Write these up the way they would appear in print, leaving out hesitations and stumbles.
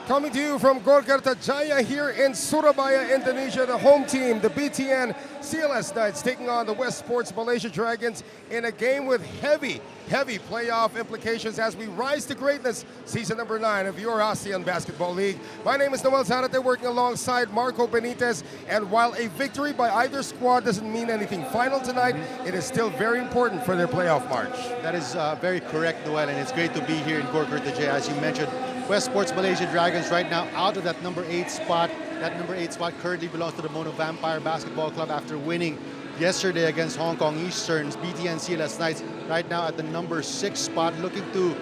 Coming to you from Golkarta Jaya here in Surabaya, Indonesia, the home team, the BTN CLS Knights, taking on the Wesports Malaysia Dragons in a game with heavy playoff implications as we rise to greatness, season number 9 of your ASEAN Basketball League. My name is Noel Zarate, working alongside Marco Benitez, and while a victory by either squad doesn't mean anything final tonight, it is still very important for their playoff march. That is very correct, Noel, and it's great to be here in Golkarta Jaya, as you mentioned. Wesports Malaysia Dragons right now out of that number 8 spot. That number 8 spot currently belongs to the Mono Vampire Basketball Club after winning yesterday against Hong Kong Eastern's BTN CLS Knights. Right now at the number 6 spot, looking to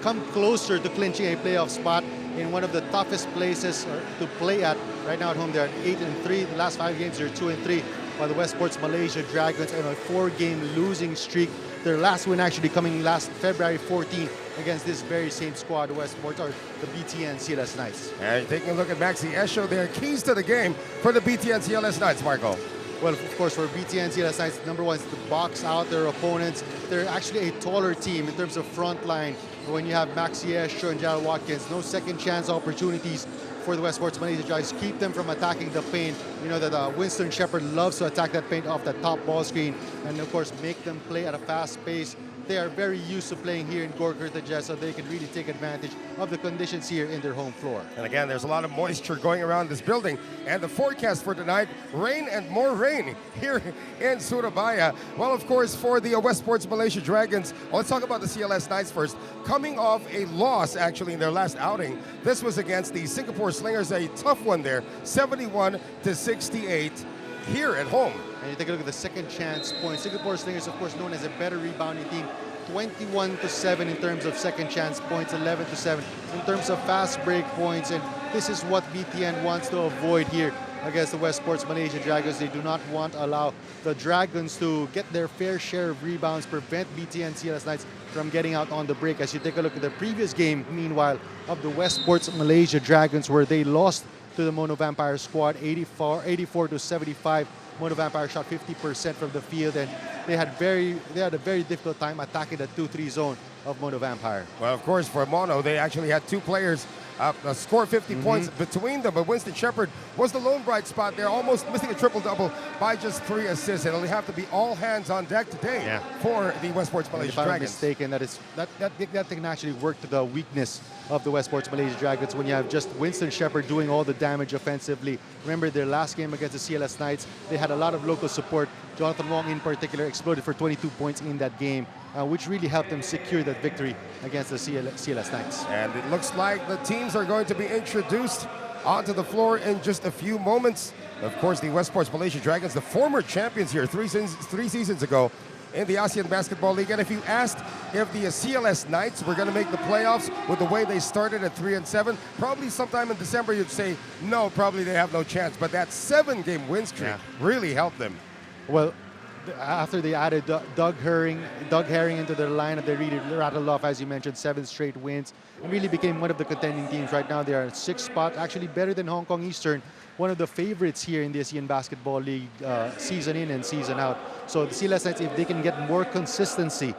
come closer to clinching a playoff spot in one of the toughest places to play at. Right now at home, they're at 8-3. The last 5 games, they're 2-3. While the Wesports Malaysia Dragons on a 4-game losing streak. Their last win actually coming last February 14 against this very same squad, the Wesports, or the BTN CLS Knights. And taking a look at Maxi Esho, their keys to the game for the BTN CLS Knights, Marco. Well, of course, for BTN CLS Knights, number one is to box out their opponents. They're actually a taller team in terms of front line. When you have Maxi Esho and Gerald Watkins, no second chance opportunities for the Wesports Malaysia Dragons. Keep them from attacking the paint. You know that Winston Shepard loves to attack that paint off the top ball screen, and of course make them play at a fast pace. They are very used to playing here in Golkarta Jaya, so they can really take advantage of the conditions here in their home floor. And again, there's a lot of moisture going around this building, and the forecast for tonight, rain and more rain here in Surabaya. Well, of course, for the Wesports Malaysia Dragons, let's talk about the CLS Knights first. Coming off a loss, actually, in their last outing, this was against the Singapore Slingers, a tough one there, 71-68 here at home. And you take a look at the second chance points. Singapore Slingers, of course, known as a better rebounding team. 21-7 in terms of second chance points, 11-7 in terms of fast break points. And this is what BTN wants to avoid here against the Wesports Malaysia Dragons. They do not want to allow the Dragons to get their fair share of rebounds, prevent BTN CLS Knights from getting out on the break. As you take a look at the previous game, meanwhile, of the Wesports Malaysia Dragons, where they lost to the Mono Vampire squad, 84-75. Mono Vampire shot 50% from the field, and they had a very difficult time attacking the 2-3 zone of Mono Vampire. Well, of course, for Mono, they actually had 2 players score 50 points between them, but Winston Shepard was the lone bright spot there, almost missing a triple-double by just 3 assists. It'll have to be all hands on deck today for the Wesports Malaysia Dragons. If I'm mistaken, that can actually work to the weakness of the Wesports Malaysia Dragons when you have just Winston Shepard doing all the damage offensively. Remember their last game against the CLS Knights, they had a lot of local support. Jonathan Wong in particular exploded for 22 points in that game, which really helped them secure that victory against the CLS Knights. And it looks like the teams are going to be introduced onto the floor in just a few moments. Of course, the Wesports Malaysia Dragons, the former champions here 3 seasons ago in the ASEAN Basketball League. And if you asked if the CLS Knights were going to make the playoffs with the way they started at 3-7, probably sometime in December you'd say, no, probably they have no chance. But that 7-game win streak really helped them. Well, after they added Doug Herring into their lineup, they really rattled off, as you mentioned, 7 straight wins and really became one of the contending teams. Right now, they are at 6th spot, actually better than Hong Kong Eastern, one of the favorites here in the ASEAN Basketball League season in and season out. So the CLS Knights, if they can get more consistency,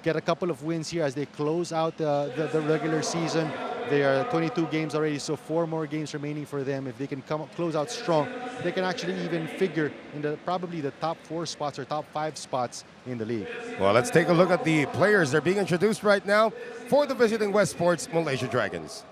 get a couple of wins here as they close out the regular season. They are 22 games already, so 4 more games remaining for them. If they can close out strong, they can actually even figure in probably the top 4 spots or top 5 spots in the league. Well, let's take a look at the players. They're being introduced right now for the visiting Wesports Malaysia Dragons.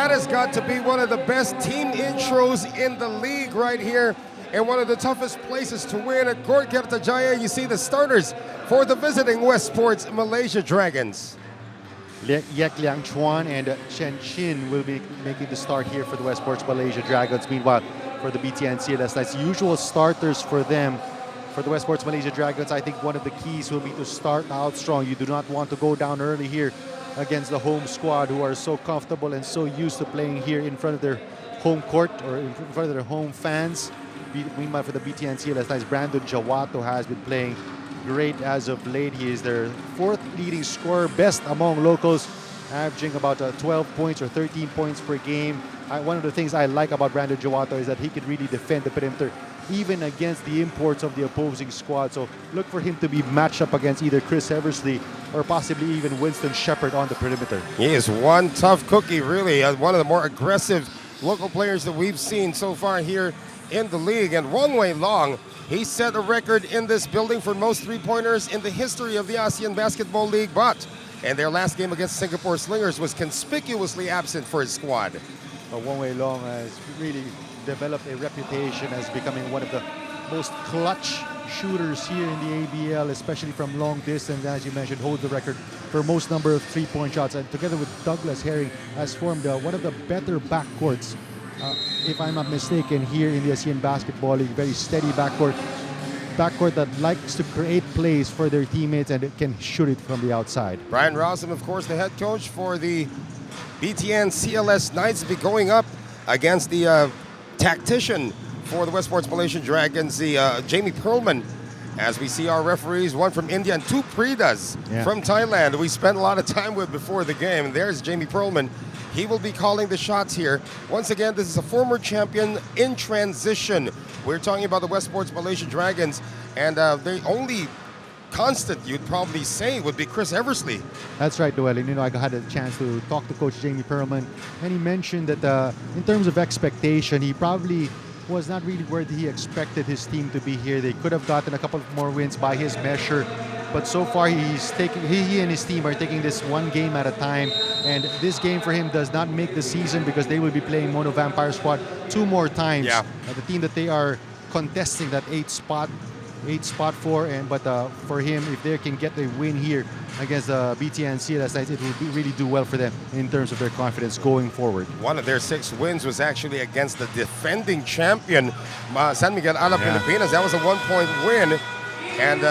That has got to be one of the best team intros in the league right here, and one of the toughest places to win at Gor Kertajaya. You see the starters for the visiting Wesports Malaysia Dragons. Yek Liang Chuan and Chen Chin will be making the start here for the Wesports Malaysia Dragons. Meanwhile, for the BTN CLS, that's usual starters for them. For the Wesports Malaysia Dragons, I think one of the keys will be to start out strong. You do not want to go down early here against the home squad, who are so comfortable and so used to playing here in front of their home court or in front of their home fans. Meanwhile, for the BTN CLS, Brandon Jawato has been playing great as of late. He is their fourth leading scorer, best among locals, averaging about 12 points or 13 points per game. One of the things I like about Brandon Jawato is that he can really defend the perimeter even against the imports of the opposing squad. So look for him to be matched up against either Chris Eversley or possibly even Winston Shepard on the perimeter. He is one tough cookie, really. One of the more aggressive local players that we've seen so far here in the league. And Wong Wei Long, he set a record in this building for most three-pointers in the history of the ASEAN Basketball League, but in their last game against Singapore Slingers was conspicuously absent for his squad. Wong Wei Long has really developed a reputation as becoming one of the most clutch shooters here in the ABL, especially from long distance. As you mentioned, holds the record for most number of three-point shots, and together with Douglas Herring has formed one of the better backcourts, if I'm not mistaken, here in the ASEAN Basketball League. Very steady backcourt that likes to create plays for their teammates and it can shoot it from the outside. Brian Rossum, of course, the head coach for the BTN CLS Knights, will be going up against the tactician for the Wesports Malaysian Dragons, the Jamie Perlman. As we see our referees, one from India and two Pridas from Thailand, we spent a lot of time with before the game. And there's Jamie Perlman. He will be calling the shots here. Once again, this is a former champion in transition. We're talking about the Wesports Malaysia Dragons, and the only constant you'd probably say would be Chris Eversley. That's right, Noel. And I had a chance to talk to Coach Jamie Perlman, and he mentioned that in terms of expectation, he probably was not really where he expected his team to be here. They could have gotten a couple of more wins by his measure, but so far he and his team are taking this one game at a time, and this game for him does not make the season because they will be playing Mono Vampire Squad two more times. The team that they are contesting that eighth spot for, but for him, if they can get a win here against the BTN CLS, it will really do well for them in terms of their confidence going forward. One of their 6 wins was actually against the defending champion, San Miguel Alab Pilipinas. That was a 1-point win, and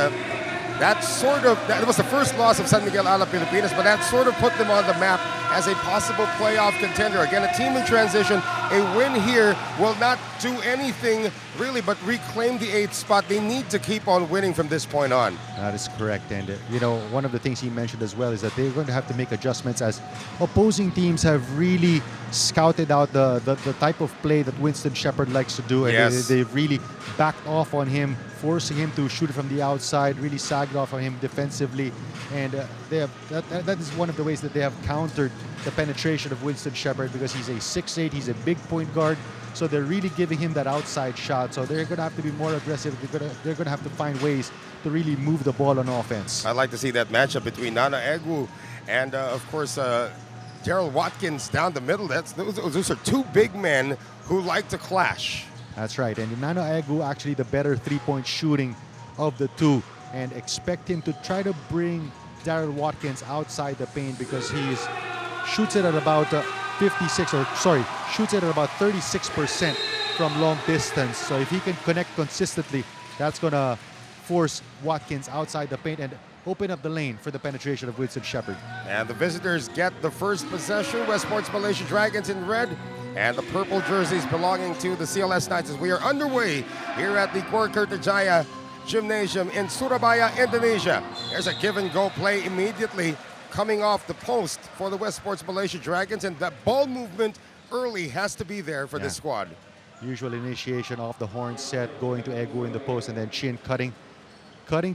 that was the first loss of San Miguel Alab Pilipinas, but that sort of put them on the map as a possible playoff contender. Again, a team in transition. A win here will not do anything really but reclaim the 8th spot. They need to keep on winning from this point on. That is correct. And one of the things he mentioned as well is that they're going to have to make adjustments as opposing teams have really scouted out the type of play that Winston Shepard likes to do, and they've really backed off on him, forcing him to shoot from the outside, really sagged off on him defensively, and that is one of the ways that they have countered the penetration of Winston Shepard, because he's a 6'8", he's a big point guard, so they're really giving him that outside shot. So they're going to have to be more aggressive. They're going to have to find ways to really move the ball on offense. I'd like to see that matchup between Nana Egu and, of course, Daryl Watkins down the middle. Those are two big men who like to clash. That's right. And Nano Egu actually the better three-point shooting of the two, and expect him to try to bring Daryl Watkins outside the paint, because shoots it at about 36% from long distance. So if he can connect consistently, that's going to force Watkins outside the paint and open up the lane for the penetration of Winston Shepard. And the visitors get the first possession. Wesports Malaysia Dragons in red, and the purple jerseys belonging to the CLS Knights, as we are underway here at the Gor Kertajaya Gymnasium in Surabaya, Indonesia. There's a give-and-go play immediately coming off the post for the Wesports Malaysia Dragons, and that ball movement early has to be there for this squad. Usual initiation off the horn set, going to Egu in the post, and then Chin cutting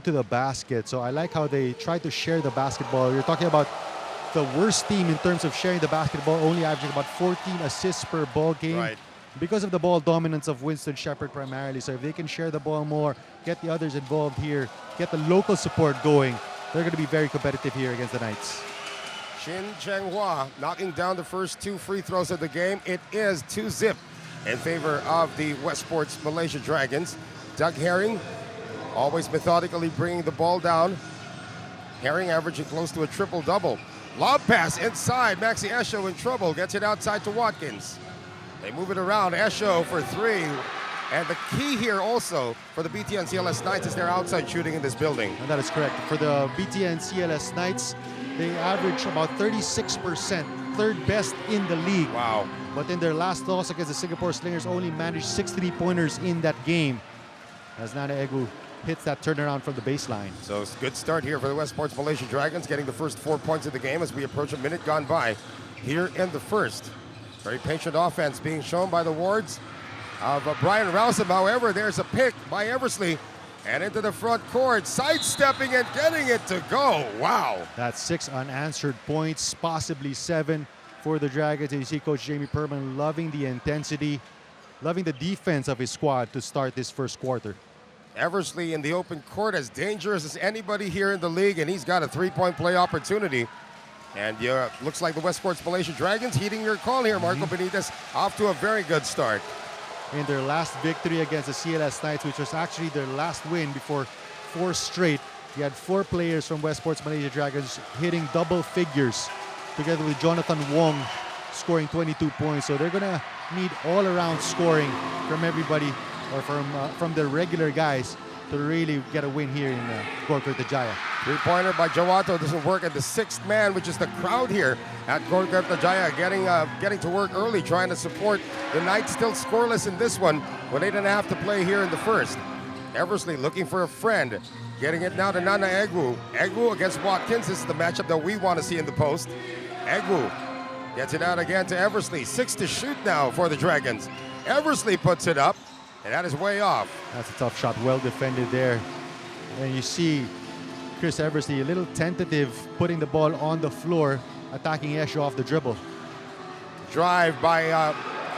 to the basket. So I like how they try to share the basketball. You're talking about the worst team in terms of sharing the basketball, only averaging about 14 assists per ball game. Right. Because of the ball dominance of Winston Shepard primarily. So if they can share the ball more, get the others involved here, get the local support going, they're going to be very competitive here against the Knights. Chin Changhua knocking down the first 2 free throws of the game. It is 2-0 in favor of the Wesports Malaysia Dragons. Doug Herring always methodically bringing the ball down. Herring averaging close to a triple-double. Lob pass inside. Maxi Esho in trouble. Gets it outside to Watkins. They move it around. Esho for 3. And the key here also for the BTN CLS Knights is their outside shooting in this building. And that is correct. For the BTN CLS Knights, they average about 36%, third best in the league. Wow. But in their last loss against the Singapore Slingers, only managed 6 3-pointers in that game, as Nana Egu hits that turnaround from the baseline. So it's a good start here for the Wesports Malaysia Dragons, getting the first 4 points of the game as we approach a minute gone by here in the first. Very patient offense being shown by the Wards of Brian Rousem. However, there's a pick by Eversley and into the front court, sidestepping and getting it to go. Wow. That's 6 unanswered points, possibly 7 for the Dragons. And you see Coach Jamie Perman loving the intensity, loving the defense of his squad to start this first quarter. Eversley in the open court, as dangerous as anybody here in the league, and he's got a 3-point play opportunity. And looks like the Wesports Malaysia Dragons heeding your call here, Marco Benitez, off to a very good start. In their last victory against the CLS Knights, which was actually their last win before 4 straight, you had 4 players from Wesports Malaysia Dragons hitting double figures, together with Jonathan Wong scoring 22 points. So they're gonna need all-around scoring from everybody, or from the regular guys, to really get a win here in Gorkha Jaya. 3-pointer by Jawato doesn't work at the 6th man, which is the crowd here at Gorkha Jaya, getting to work early, trying to support the Knights. Still scoreless in this one with 8.5 to play here in the first. Eversley looking for a friend, getting it now to Nana Egu. Egu against Watkins. This is the matchup that we want to see in the post. Egu gets it out again to Eversley. 6 to shoot now for the Dragons. Eversley puts it up, and that is way off. That's a tough shot, well defended there. And you see Chris Eversley a little tentative, putting the ball on the floor, attacking Esho off the dribble. Drive by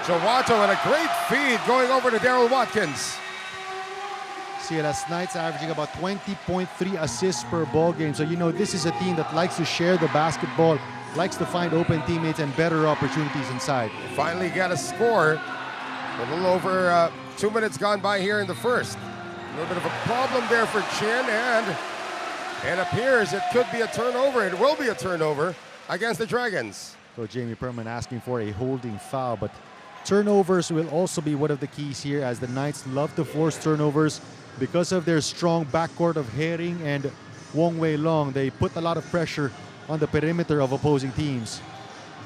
Jawato and a great feed going over to Daryl Watkins. CLS Knights averaging about 20.3 assists per ball game. So you know this is a team that likes to share the basketball, likes to find open teammates and better opportunities inside. Finally got a score. A little over 2 minutes gone by here in the first. A little bit of a problem there for Chin, and it appears it could be a turnover. It will be a turnover against the Dragons. So Jamie Perman asking for a holding foul, but turnovers will also be one of the keys here, as the Knights love to force turnovers because of their strong backcourt of Herring and Wong Wei Long. They put a lot of pressure on the perimeter of opposing teams.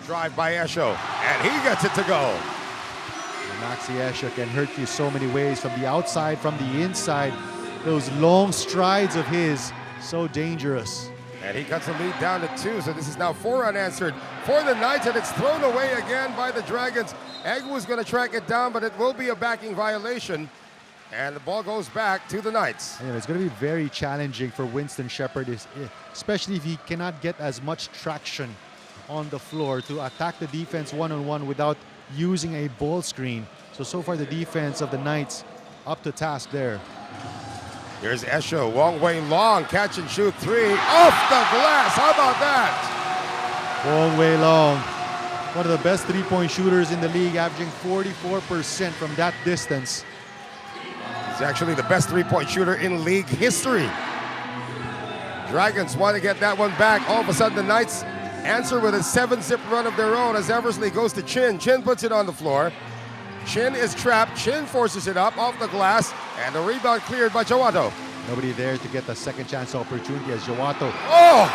Drive by Esho, and he gets it to go. Maxi Esho can hurt you so many ways, from the outside, from the inside. Those long strides of his, so dangerous. And he cuts the lead down to 2, so this is now 4 unanswered for the Knights, and it's thrown away again by the Dragons. Egu is going to track it down, but it will be a backing violation, and the ball goes back to the Knights. And it's going to be very challenging for Winston Shepard, especially if he cannot get as much traction on the floor to attack the defense one-on-one without using a ball screen. So far the defense of the Knights up to task there. Here's Esho, Wong Wei Long, catch and shoot 3, off the glass. How about that? Wong Wei Long, one of the best three-point shooters in the league, averaging 44% from that distance. He's actually the best three-point shooter in league history. Dragons want to get that one back. All of a sudden the Knights answer with a 7-zip run of their own as Eversley goes to Chin. Chin puts it on the floor. Chin is trapped. Chin forces it up off the glass, and the rebound cleared by Jawato. Nobody there to get the second chance opportunity as Jawato. Oh!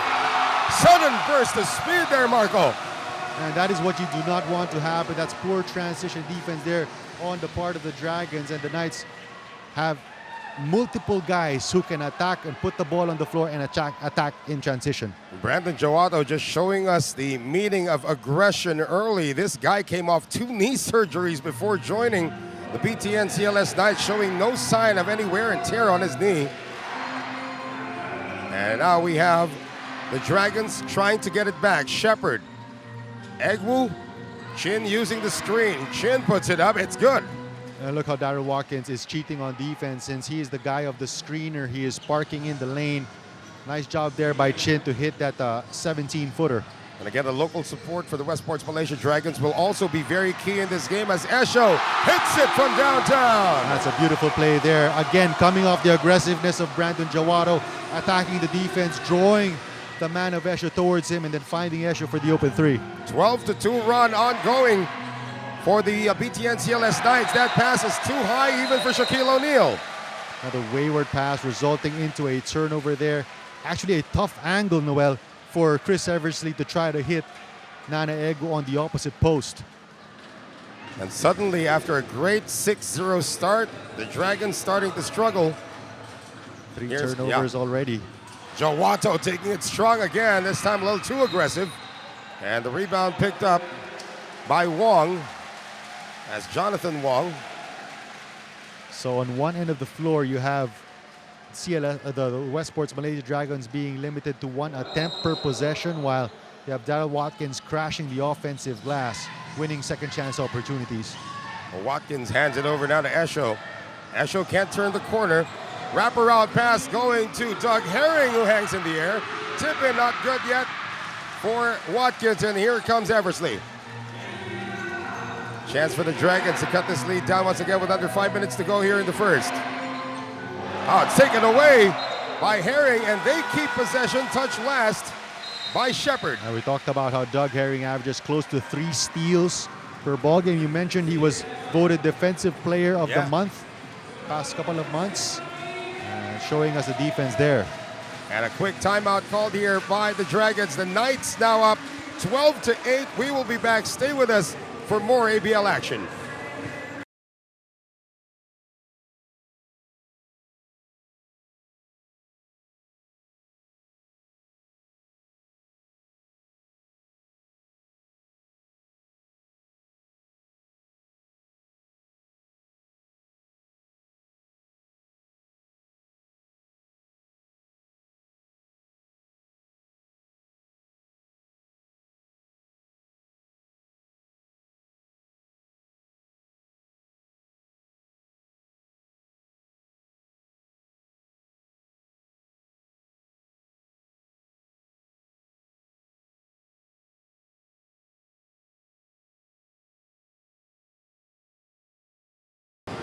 Sudden burst of speed there, Marco. And that is what you do not want to happen. That's poor transition defense there on the part of the Dragons, and the Knights have multiple guys who can attack and put the ball on the floor and attack in transition. Brandon Jawato just showing us the meaning of aggression early. This guy came off 2 knee surgeries before joining the BTN CLS Knights, showing no sign of any wear and tear on his knee. And now we have the Dragons trying to get it back. Shepard, Egu, Chin using the screen. Chin puts it up, it's good. And look how Daryl Watkins is cheating on defense, since he is the guy of the screener. He is parking in the lane. Nice job there by Chin to hit that 17-footer. And again, the local support for the Wesports Malaysia Dragons will also be very key in this game as Esho hits it from downtown. That's a beautiful play there. Again, coming off the aggressiveness of Brandon Jawato, attacking the defense, drawing the man of Esho towards him, and then finding Esho for the open three. 12-2 run ongoing for the BTN CLS Knights. That pass is too high even for Shaquille O'Neal. Another wayward pass resulting into a turnover there. Actually a tough angle, Noel, for Chris Eversley to try to hit Nana Ego on the opposite post. And suddenly, after a great 6-0 start, the Dragons starting to struggle. Three turnovers already. Jawato taking it strong again, this time a little too aggressive. And the rebound picked up by Wong, as Jonathan Wong. So on one end of the floor, you have CLS, the Wesports Malaysia Dragons being limited to one attempt per possession, while you have Daryl Watkins crashing the offensive glass, winning second chance opportunities. Well, Watkins hands it over now to Esho. Esho can't turn the corner. Wraparound pass going to Doug Herring, who hangs in the air. Tip in, not good yet for Watkins, and here comes Eversley. Chance for the Dragons to cut this lead down once again with under 5 minutes to go here in the first. Oh, it's taken away by Herring, and they keep possession, touch last by Shepard. We talked about how Doug Herring averages close to 3 steals per ball game. You mentioned he was voted Defensive Player of the Month past couple of months, showing us the defense there. And a quick timeout called here by the Dragons. The Knights now up 12-8. We will be back. Stay with us for more ABL action.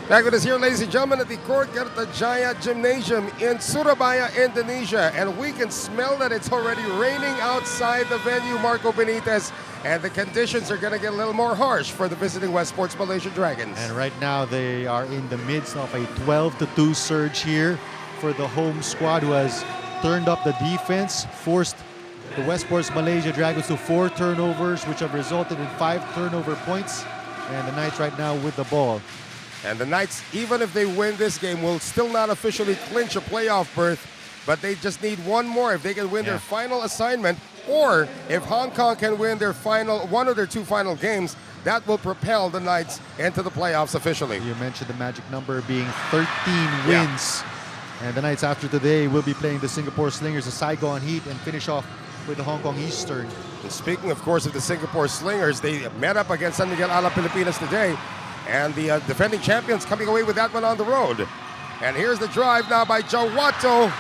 Back with us here, ladies and gentlemen, at the Court Kertajaya Gymnasium in Surabaya, Indonesia. And we can smell that it's already raining outside the venue, Marco Benitez. And the conditions are going to get a little more harsh for the visiting Wesports Malaysia Dragons. And right now they are in the midst of a 12-2 surge here for the home squad, who has turned up the defense, forced the Wesports Malaysia Dragons to 4 turnovers, which have resulted in 5 turnover points. And the Knights right now with the ball. And the Knights, even if they win this game, will still not officially clinch a playoff berth, but they just need one more. If they can win their final assignment, or if Hong Kong can win their one of their 2 final games, that will propel the Knights into the playoffs officially. You mentioned the magic number being 13 wins. And the Knights after today will be playing the Singapore Slingers, the Saigon Heat, and finish off with the Hong Kong Eastern. And speaking, of course, of the Singapore Slingers, they met up against San Miguel Alab Pilipinas today. And the defending champions coming away with that one on the road. And here's the drive now by Jawato.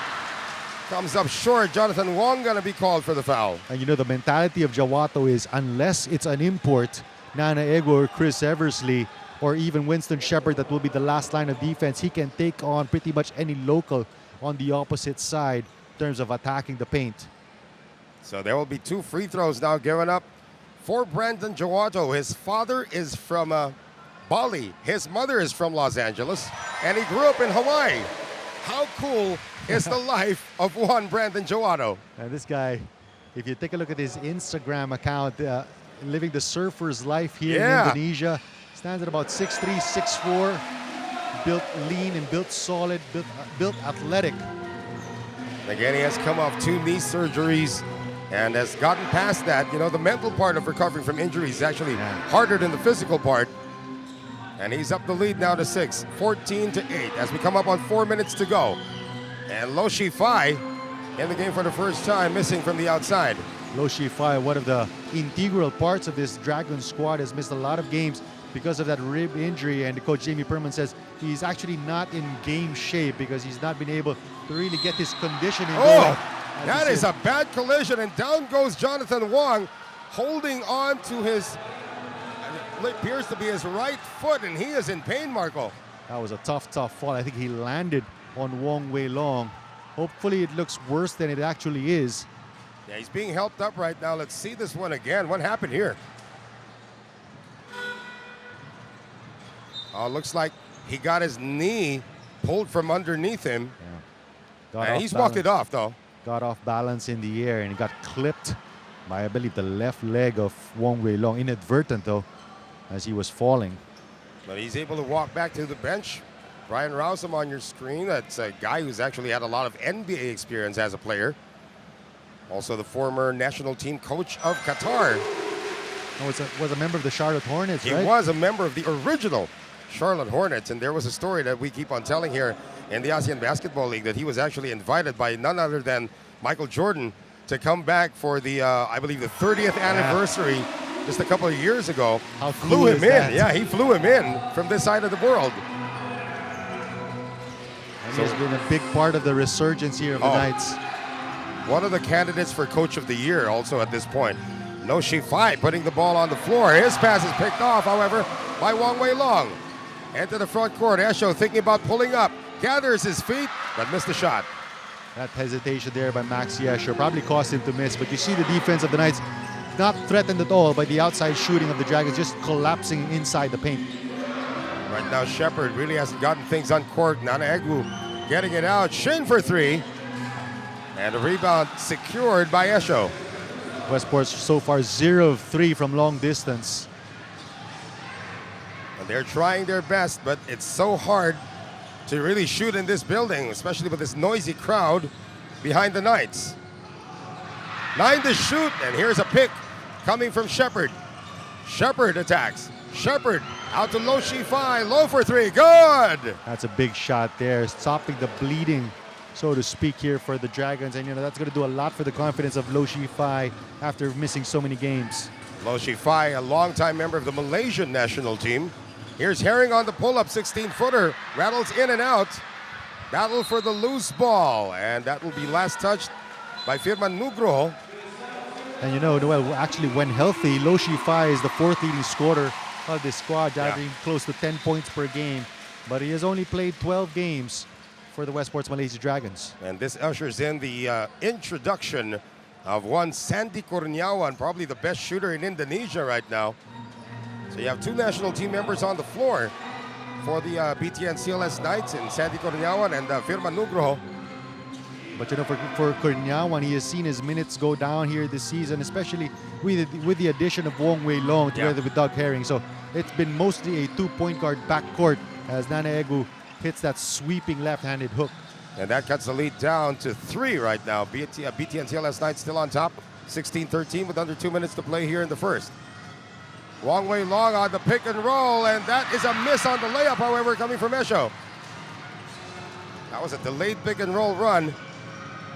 Comes up short. Jonathan Wong going to be called for the foul. And you know, the mentality of Jawato is, unless it's an import, Nana Ego or Chris Eversley or even Winston Shepard, that will be the last line of defense, he can take on pretty much any local on the opposite side in terms of attacking the paint. So there will be 2 free throws now given up for Brandon Jawato. His father is from Bali. His mother is from Los Angeles, and he grew up in Hawaii. How cool is the life of one Brandon Jawato? And this guy, if you take a look at his Instagram account, living the surfer's life here in Indonesia, stands at about 6'3", 6'4", built lean and built solid, built athletic. Again, he has come off 2 knee surgeries and has gotten past that. You know, the mental part of recovering from injuries is actually harder than the physical part. And he's up the lead now to 6, 14-8, as we come up on 4 minutes to go. And Lo Shifai in the game for the first time, missing from the outside. Lo Shifai, one of the integral parts of this Dragon squad, has missed a lot of games because of that rib injury. And coach Jamie Perman says he's actually not in game shape because he's not been able to really get his conditioning going. That is a bad collision, and down goes Jonathan Wong. holding on to his, it appears to be his right foot, and he is in pain, Marco. That was a tough fall. I think he landed on Wong Wei Long. Hopefully it looks worse than it actually is. Yeah, he's being helped up right now. Let's see this one again. What happened here? Oh, looks like he got his knee pulled from underneath him. Yeah. And he's walked it off, though. Got off balance in the air and got clipped by, I believe, the left leg of Wong Wei Long. Inadvertent, though, as he was falling. But he's able to walk back to the bench. Brian Rousum on your screen. That's a guy who's actually had a lot of NBA experience as a player. Also the former national team coach of Qatar. Was a member of the Charlotte Hornets, right? He was a member of the original Charlotte Hornets, and there was a story that we keep on telling here in the ASEAN Basketball League that he was actually invited by none other than Michael Jordan to come back for the, I believe, the 30th anniversary just a couple of years ago. How flew cool him is in. that? Yeah, he flew him in from this side of the world. And he's been a big part of the resurgence here of the Knights. One of the candidates for Coach of the Year also at this point. No Shifai putting the ball on the floor. His pass is picked off, however, by Wong Wei Long. Into the front court. Esho thinking about pulling up. Gathers his feet, but missed the shot. That hesitation there by Maxi Esho probably caused him to miss. But you see the defense of the Knights not threatened at all by the outside shooting of the Dragons, just collapsing inside the paint. Right now, Shepard really hasn't gotten things on court. Nana Egu getting it out. Shin for three. And a rebound secured by Esho. Wesports so far 0 of 3 from long distance. And they're trying their best, but it's so hard to really shoot in this building, especially with this noisy crowd behind the Knights. 9 to shoot, and here's a pick coming from Shepard. Shepard attacks. Shepard out to Lo Shifai. Low for three. Good! That's a big shot there, stopping the bleeding, so to speak, here for the Dragons. And, you know, that's going to do a lot for the confidence of Lo Shifai after missing so many games. Lo Shifai, a longtime member of the Malaysian national team. Here's Herring on the pull-up, 16-footer. Rattles in and out. Battle for the loose ball. And that will be last touched by Firman Nugroho. And, you know, Noel, actually, when healthy, Lo Shifai is the 4th leading scorer of the squad, averaging close to 10 points per game. But he has only played 12 games for the Wesports Malaysia Dragons. And this ushers in the introduction of one Sandy Kurniawan, probably the best shooter in Indonesia right now. So you have 2 national team members on the floor for the BTN CLS Knights, and Sandy Kurniawan and Firman Nugroho. But, you know, for Kurniawan, he has seen his minutes go down here this season, especially with the addition of Wong Wei Long together with Doug Herring. So it's been mostly a 2-point guard backcourt as Nana Egu hits that sweeping left-handed hook. And that cuts the lead down to 3 right now. BTN CLS Knights still on top, 16-13 with under 2 minutes to play here in the first. Wong Wei Long on the pick and roll, and that is a miss on the layup, however, coming from Esho. That was a delayed pick and roll run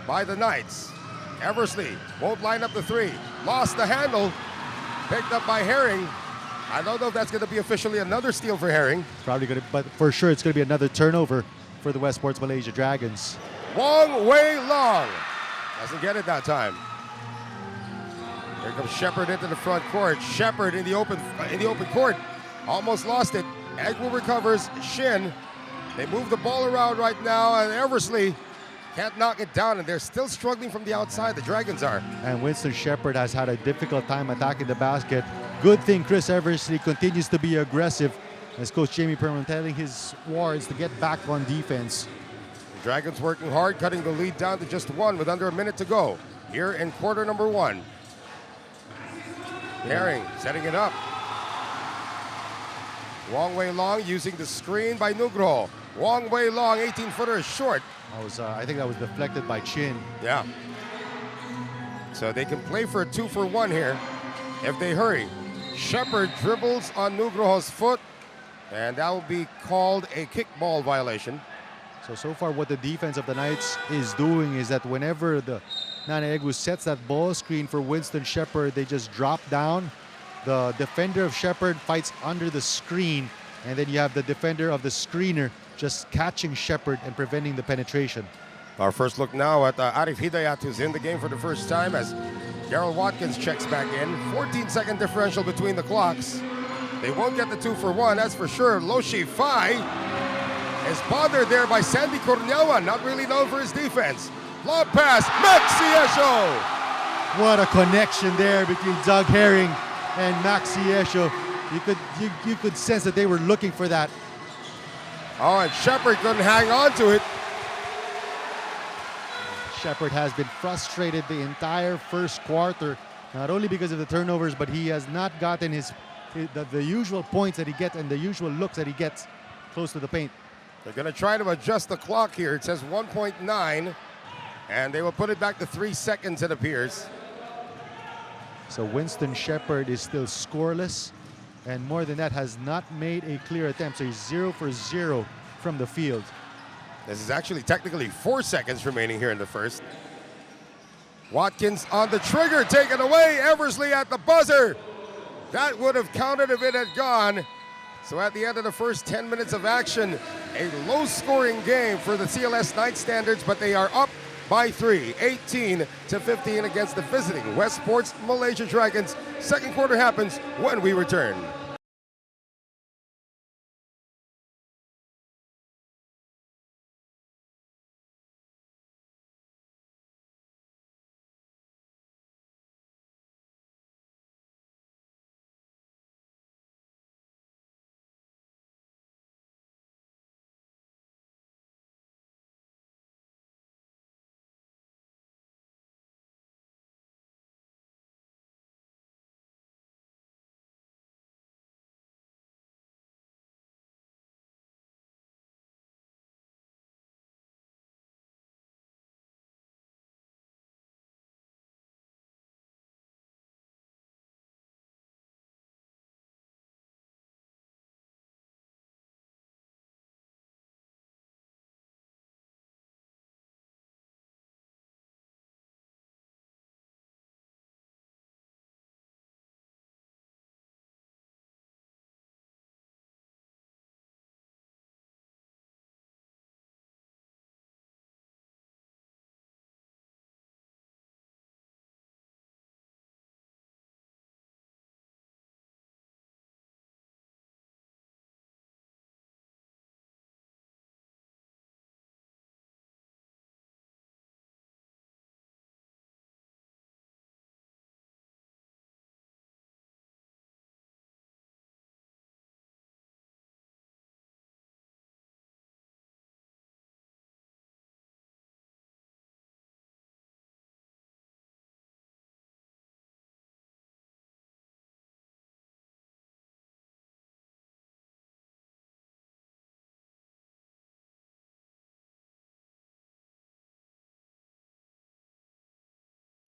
by the Knights. Eversley won't line up the 3. Lost the handle. Picked up by Herring. I don't know if that's going to be officially another steal for Herring. Probably going to, but for sure it's going to be another turnover for the Wesports Malaysia Dragons. Wong Wei Long doesn't get it that time. Here comes Shepard into the front court. Shepard in the open court. Almost lost it. Egu recovers. Shin. They move the ball around right now, and Eversley can't knock it down, and they're still struggling from the outside. The Dragons are. And Winston Shepard has had a difficult time attacking the basket. Good thing Chris Eversley continues to be aggressive, as Coach Jamie Perman telling his wards to get back on defense. The Dragons working hard, cutting the lead down to just 1 with under a minute to go here in quarter number 1. Herring setting it up. Wong Wei Long using the screen by Nugroho. Wong Wei Long, 18-footer, is short. I think that was deflected by Chin. Yeah. So they can play for a 2-for-1 here if they hurry. Shepard dribbles on Nugroho's foot, and that will be called a kickball violation. So far what the defense of the Knights is doing is that whenever the Nana Egu sets that ball screen for Winston Shepard, they just drop down. The defender of Shepard fights under the screen, and then you have the defender of the screener just catching Shepard and preventing the penetration. Our first look now at Arif Hidayat, who's in the game for the first time, as Daryl Watkins checks back in. 14-second differential between the clocks. They won't get the 2 for 1, that's for sure. Loshi Fai is bothered there by Sandy Cornelia, not really known for his defense. Lob pass, Maxi Esho. What a connection there between Doug Herring and Maxi Esho. You could sense that they were looking for that. Oh, and Shepard couldn't hang on to it. Shepard has been frustrated the entire first quarter, not only because of the turnovers, but he has not gotten the usual points that he gets and the usual looks that he gets close to the paint. They're going to try to adjust the clock here. It says 1.9, and they will put it back to 3 seconds, it appears. So Winston Shepard is still scoreless, and more than that, has not made a clear attempt. So he's 0 for 0 from the field. This is actually technically 4 seconds remaining here in the first. Watkins on the trigger, taken away. Eversley at the buzzer. That would have counted if it had gone. So at the end of the first 10 minutes of action, a low-scoring game for the CLS Knight standards, but they are up by 3, 18-15 against the visiting Wesports Malaysia Dragons. Second quarter happens when we return.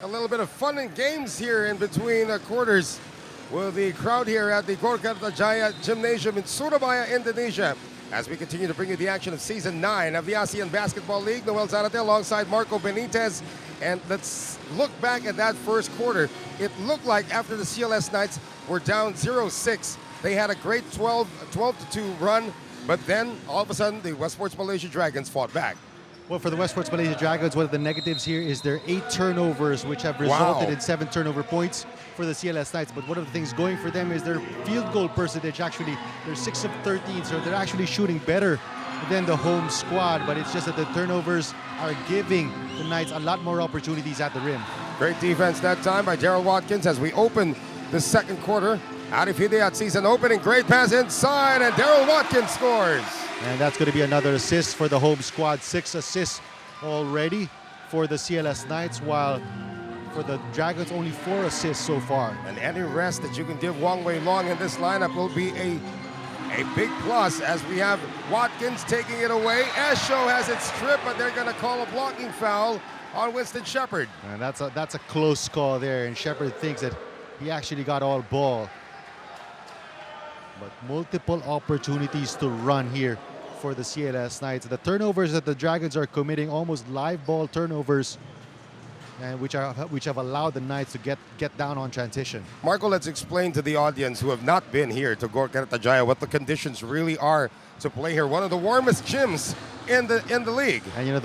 A little bit of fun and games here in between quarters with the crowd here at the Gorkartajaya Gymnasium in Surabaya, Indonesia. As we continue to bring you the action of Season 9 of the ASEAN Basketball League, Noel Zarate alongside Marco Benitez. And let's look back at that first quarter. It looked like after the CLS Knights were down 0-6, they had a great 12-2 run, but then all of a sudden the Wesports Malaysia Dragons fought back. Well, for the Wesports Malaysia Dragons, one of the negatives here is their 8 turnovers, which have resulted in 7 turnover points for the CLS Knights. But one of the things going for them is their field goal percentage. Actually, they're 6 of 13, so they're actually shooting better than the home squad. But it's just that the turnovers are giving the Knights a lot more opportunities at the rim. Great defense that time by Daryl Watkins as we open the second quarter. Arif Hidayat sees an opening, great pass inside, and Daryl Watkins scores. And that's going to be another assist for the home squad. 6 assists already for the CLS Knights, while for the Dragons, only 4 assists so far. And any rest that you can give Wong Wei Long in this lineup will be a big plus as we have Watkins taking it away. Esho has it stripped, but they're going to call a blocking foul on Winston Shepard. And that's a close call there, and Shepard thinks that he actually got all ball. But multiple opportunities to run here for the CLS Knights. The turnovers that the Dragons are committing, almost live ball turnovers, and which have allowed the Knights to get down on transition. Marco, let's explain to the audience who have not been here to Gorkartajaya what the conditions really are to play here. One of the warmest gyms in the league. And you know,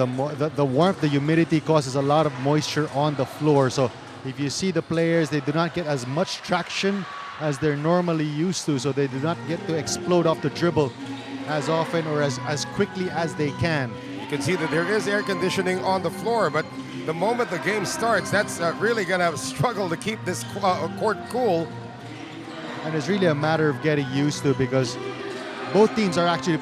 the warmth, the humidity causes a lot of moisture on the floor. So if you see the players, they do not get as much traction as they're normally used to, so they do not get to explode off the dribble as often or as quickly as they can. You can see that there is air conditioning on the floor, but the moment the game starts, that's really going to struggle to keep this court cool. And it's really a matter of getting used to, because both teams are actually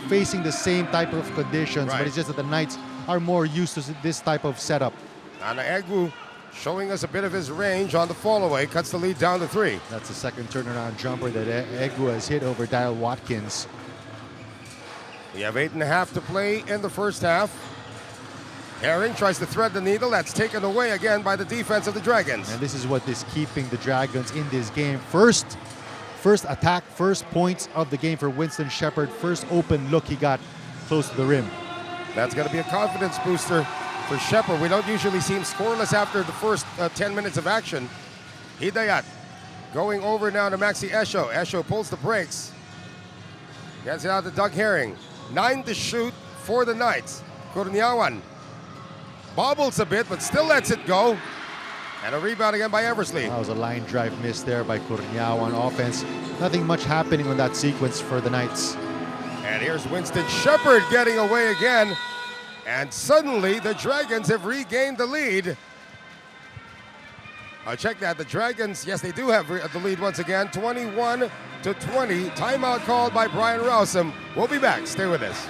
facing the same type of conditions, right. But it's just that the Knights are more used to this type of setup. Nana Egwu showing us a bit of his range on the fall away, cuts the lead down to 3. That's the second turnaround jumper that Egwu has hit over Dale Watkins. We have 8.5 to play in the first half. Herring tries to thread the needle. That's taken away again by the defense of the Dragons. And this is what is keeping the Dragons in this game. First attack, first points of the game for Winston Shepherd. First open look he got close to the rim. That's going to be a confidence booster for Shepherd. We don't usually see him scoreless after the first 10 minutes of action. Hidayat going over now to Maxi Esho. Esho pulls the brakes. Gets it out to Doug Herring. 9 to shoot for the Knights. Kurniawan bobbles a bit, but still lets it go. And a rebound again by Eversley. That was a line drive miss there by Kurniawan. Offense, nothing much happening on that sequence for the Knights. And here's Winston Shepherd getting away again. And suddenly the Dragons have regained the lead. Check that, the Dragons, yes, they do have the lead once again, 21 to 20. Timeout called by Brian Rousum. We'll be back, stay with us.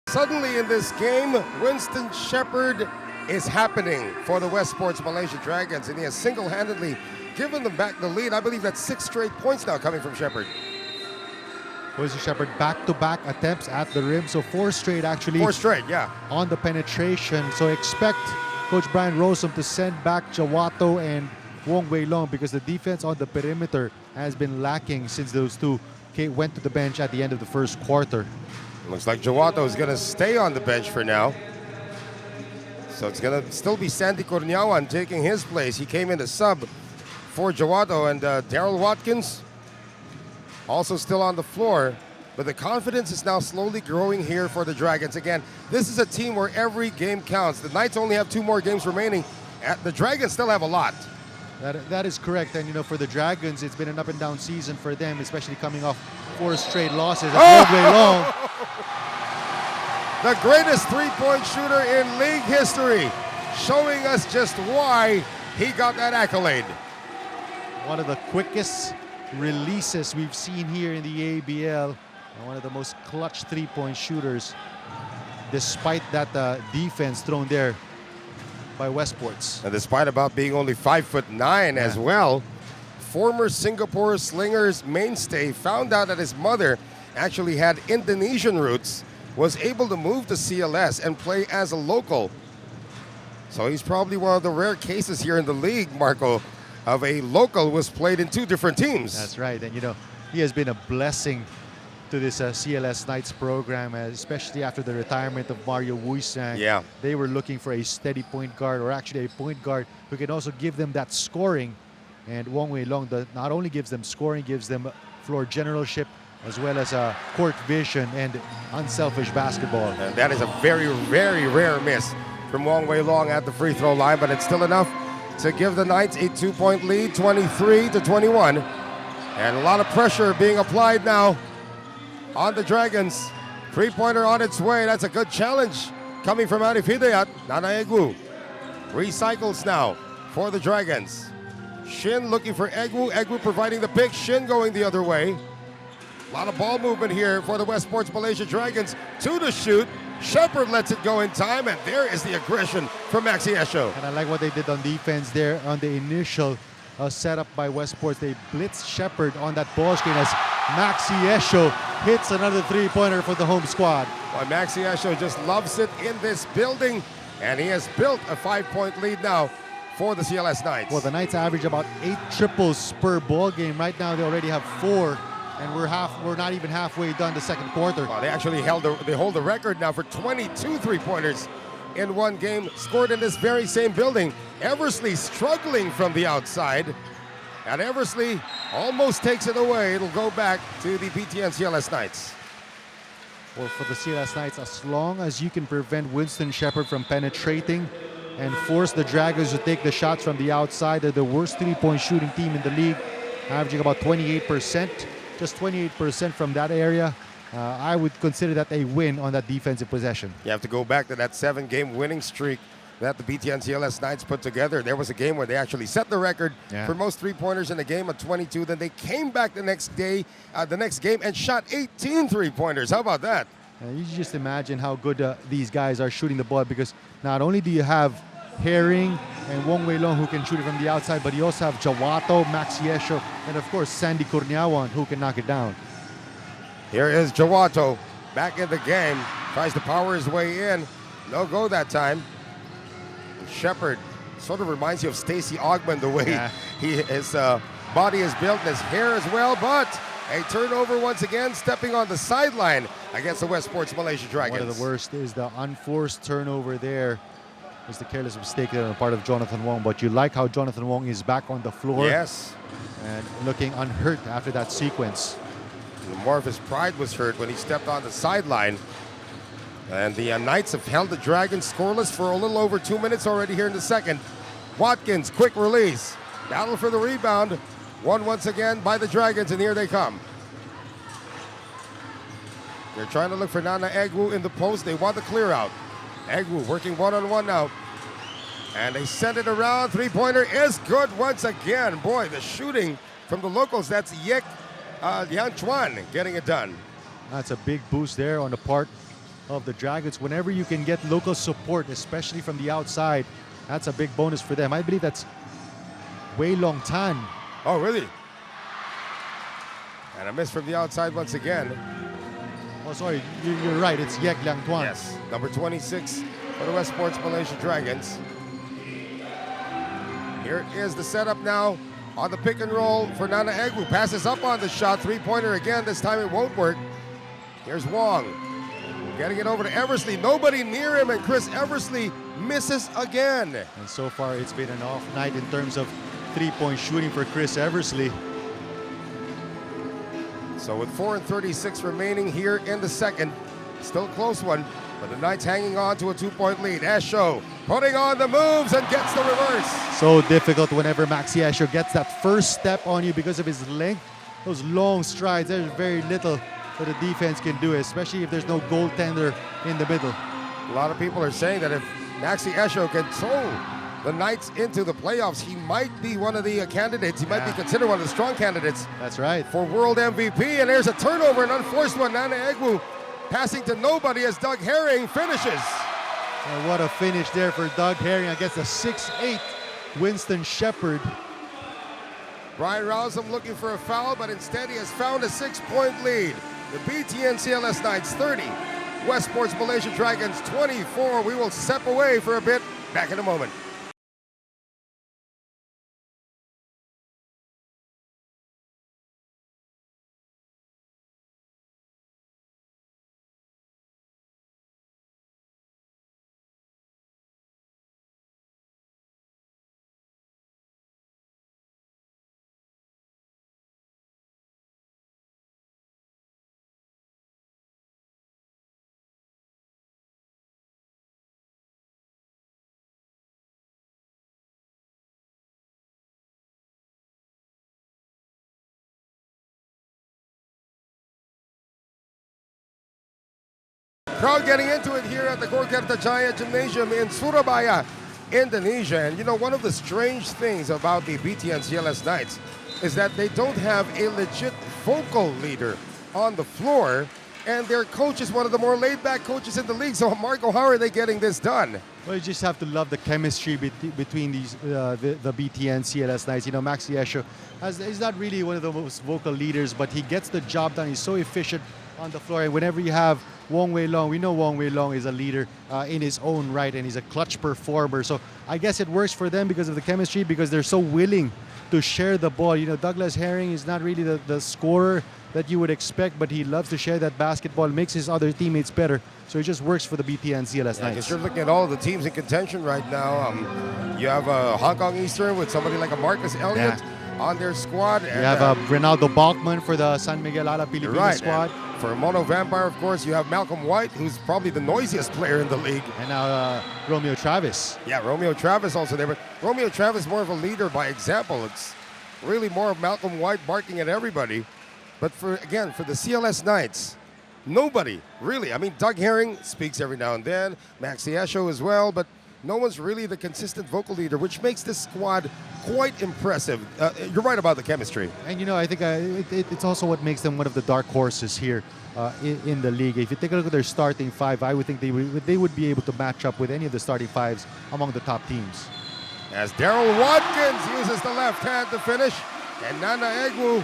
Suddenly in this game, Winston Shepherd is happening for the Wesports Malaysia Dragons, and he has single-handedly given them back the lead. I believe that's 6 straight points now coming from Shepherd. Winston Shepherd back-to-back attempts at the rim, so 4 straight actually. 4 straight, yeah. On the penetration, so expect Coach Brian Rossum to send back Jawato and Wong Wei Long, because the defense on the perimeter has been lacking since those two went to the bench at the end of the first quarter. Looks like Jawato is going to stay on the bench for now. So it's going to still be Sandy Corniawan taking his place. He came in to sub for Jawato, and Daryl Watkins also still on the floor. But the confidence is now slowly growing here for the Dragons. Again, this is a team where every game counts. The Knights only have 2 more games remaining. The Dragons still have a lot. That is correct. And, you know, for the Dragons, it's been an up-and-down season for them, especially coming off 4 straight losses. Wong Wei Long. The greatest three-point shooter in league history, showing us just why he got that accolade. One of the quickest releases we've seen here in the ABL, and one of the most clutch three-point shooters, despite that defense thrown there by Wesports. And despite about being only 5'9" as well, former Singapore Slingers mainstay found out that his mother actually had Indonesian roots, was able to move to CLS and play as a local. So he's probably one of the rare cases here in the league, Marco, of a local who has played in 2 different teams. That's right, and you know, he has been a blessing to this CLS Knights program, especially after the retirement of Mario Wuisang. Yeah. They were looking for a steady point guard, or actually a point guard who can also give them that scoring. And Wong Wei Long not only gives them scoring, gives them floor generalship, as well as court vision and unselfish basketball. And that is a very, very rare miss from Wong Wei Long at the free throw line, but it's still enough to give the Knights a 2-point lead, 23 to 21. And a lot of pressure being applied now on the Dragons. Three-pointer on its way. That's a good challenge coming from Arif Hidayat. Nana Egwu recycles now for the Dragons. Shin looking for Egwu. Egwu providing the pick. Shin going the other way. A lot of ball movement here for the Wesports Malaysia Dragons. 2 to shoot. Shepard lets it go in time, and there is the aggression from Maxi Esho. And I like what they did on defense there on the initial setup by Wesports. They blitzed Shepard on that ball screen as Maxi Esho hits another three-pointer for the home squad. Well, Maxi Esho just loves it in this building, and he has built a 5-point lead now for the CLS Knights. Well, the Knights average about 8 triples per ball game. Right now, they already have 4, and we're not even halfway done the second quarter. Well, they actually hold the record now for 22 three-pointers in one game scored in this very same building. Eversley struggling from the outside, and Eversley almost takes it away. It'll go back to the BTN CLS Knights. Well, for the CLS Knights, as long as you can prevent Winston Shepard from penetrating and force the Dragons to take the shots from the outside, they're the worst three-point shooting team in the league, averaging about 28%, just 28% from that area. I would consider that a win on that defensive possession. You have to go back to that 7-game winning streak that the BTN CLS Knights put together. There was a game where they actually set the record for most three-pointers in a game at 22. Then they came back the next game, and shot 18 three-pointers. How about that? You just imagine how good these guys are shooting the ball, because not only do you have Herring and Wong Wei Long who can shoot it from the outside, but you also have Jawato, Maxi Esho, and of course Sandy Corniawan who can knock it down. Here is Jawato back in the game. Tries to power his way in. No go that time. Shepard sort of reminds you of Stacey Ogman, the way his body is built and his hair as well. But a turnover once again, stepping on the sideline against the Wesports Malaysia Dragons. One of the worst is the unforced turnover there. It's the careless mistake on the part of Jonathan Wong. But you like how Jonathan Wong is back on the floor. Yes. And looking unhurt after that sequence. More of his pride was hurt when he stepped on the sideline. And the Knights have held the Dragons scoreless for a little over 2 minutes already here in the second. Watkins, quick release. Battle for the rebound. Won once again by the Dragons, and here they come. They're trying to look for Nana Egwu in the post. They want the clear out. Egwu working one-on-one now. And they send it around. Three-pointer is good once again. Boy, the shooting from the locals. That's Yek Liang Chuan getting it done. That's a big boost there on the part of the Dragons. Whenever you can get local support, especially from the outside, that's a big bonus for them. I believe that's Wei Long Tan. Oh, really? And a miss from the outside once again. Oh, sorry, you're right. It's Yek Liang Tuan. Yes, number 26 for the Wesports Malaysia Dragons. Here is the setup now on the pick and roll for Nana Egwu. Passes up on the shot. Three-pointer again. This time it won't work. Here's Wong. Getting it over to Eversley. Nobody near him, and Chris Eversley misses again. And so far, it's been an off night in terms of three-point shooting for Chris Eversley. So with 4:36 remaining here in the second, still a close one, but the Knights hanging on to a 2-point lead. Esho putting on the moves and gets the reverse. So difficult whenever Maxi Esho gets that first step on you because of his length. Those long strides, there's very little that the defense can do, especially if there's no goaltender in the middle. A lot of people are saying that if Maxi Esho can throw the Knights into the playoffs, he might be one of the candidates. He might be considered one of the strong candidates. That's right. For World MVP. And there's a turnover, an unforced one. Nana Egwu passing to nobody as Doug Herring finishes. And what a finish there for Doug Herring against a 6'8" Winston Shepard. Brian Rousum looking for a foul, but instead he has found a 6-point lead. The BTN CLS Knights 30, Wesports Malaysia Dragons 24. We will step away for a bit. Back in a moment. Crowd getting into it here at the Gorkarta Jaya Gymnasium in Surabaya, Indonesia. And you know, one of the strange things about the BTN CLS Knights is that they don't have a legit vocal leader on the floor. and their coach is one of the more laid-back coaches in the league. So, Marco, how are they getting this done? Well, you just have to love the chemistry between these the BTN CLS Knights. You know, Max Yesho is not really one of the most vocal leaders, but he gets the job done. He's so efficient on the floor. And whenever you have Wong Wei Long, we know Wong Wei Long is a leader in his own right, and he's a clutch performer. So I guess it works for them because of the chemistry, because they're so willing to share the ball. You know, Douglas Herring is not really the scorer that you would expect, but he loves to share that basketball, makes his other teammates better. So it just works for the BTN CLS Knights. You're looking at all of the teams in contention right now. You have Hong Kong Eastern with somebody like a Marcus Elliott on their squad. You have Ronaldo Balkman for the San Miguel Alab Pilipinas squad. And for Mono Vampire, of course, you have Malcolm White, who's probably the noisiest player in the league. And now Romeo Travis. Yeah, Romeo Travis also there. But Romeo Travis more of a leader by example. It's really more of Malcolm White barking at everybody. But for the CLS Knights, nobody really. I mean, Doug Herring speaks every now and then, Max Yesho as well, but no one's really the consistent vocal leader, which makes this squad quite impressive. You're right about the chemistry. And you know, I think it's also what makes them one of the dark horses here in the league. If you take a look at their starting five, I would think they would be able to match up with any of the starting fives among the top teams. As Daryl Watkins uses the left hand to finish, and Nana Egwu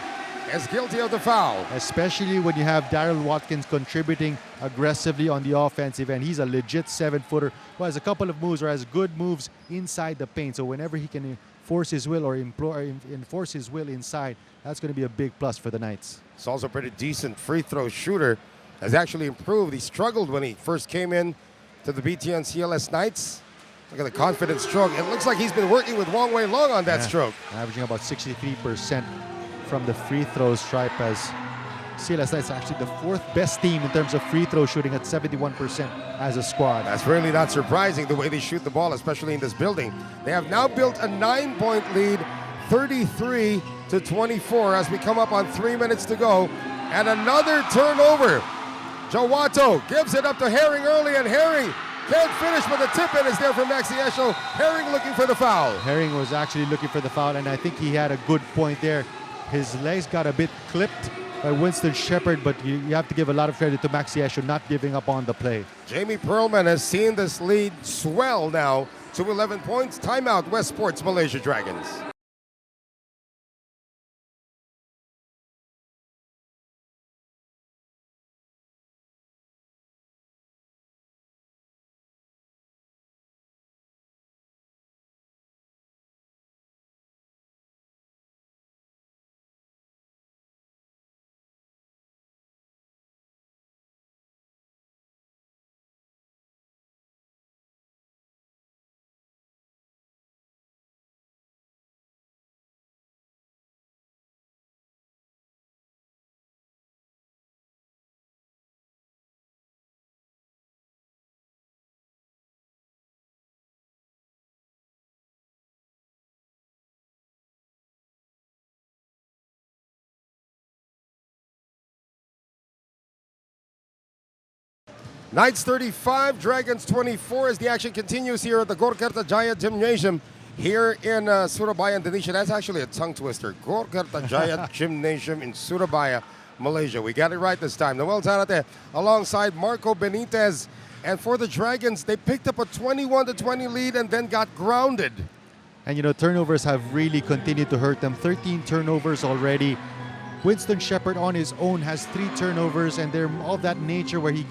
is guilty of the foul. Especially when you have Daryl Watkins contributing aggressively on the offensive end. He's a legit 7-footer who has a couple of moves or has good moves inside the paint. So whenever he can enforce his will enforce his will inside, that's going to be a big plus for the Knights. He's also a pretty decent free throw shooter. Has actually improved. He struggled when he first came in to the BTN CLS Knights. Look at the confident stroke. It looks like he's been working with Wong Wei Long on that stroke. Averaging about 63% from the free throw stripe, as CLS Knights actually the fourth best team in terms of free throw shooting at 71% as a squad. That's really not surprising the way they shoot the ball, especially in this building. They have now built a 9-point lead, 33-24 as we come up on 3 minutes to go. And another turnover. Jawato gives it up to Herring early, and Herring can't finish, but the tip-in is there from Maxi Esho. Herring looking for the foul. Herring was actually looking for the foul, and I think he had a good point there. His legs got a bit clipped by Winston Shepard, but you have to give a lot of credit to Maxi Esho not giving up on the play. Jamie Perlman has seen this lead swell now to 11 points. Timeout, Wesports Malaysia Dragons. Knights 35, Dragons 24 as the action continues here at the Gorkarta Jaya Gymnasium here in Surabaya, Indonesia. That's actually a tongue twister. Gorkarta Jaya Gymnasium in Surabaya, Malaysia. We got it right this time. Noel Zarate alongside Marco Benitez. And for the Dragons, they picked up a 21-20 lead and then got grounded. And you know, turnovers have really continued to hurt them. 13 turnovers already. Winston Shepard on his own has 3 turnovers, and they're of that nature where he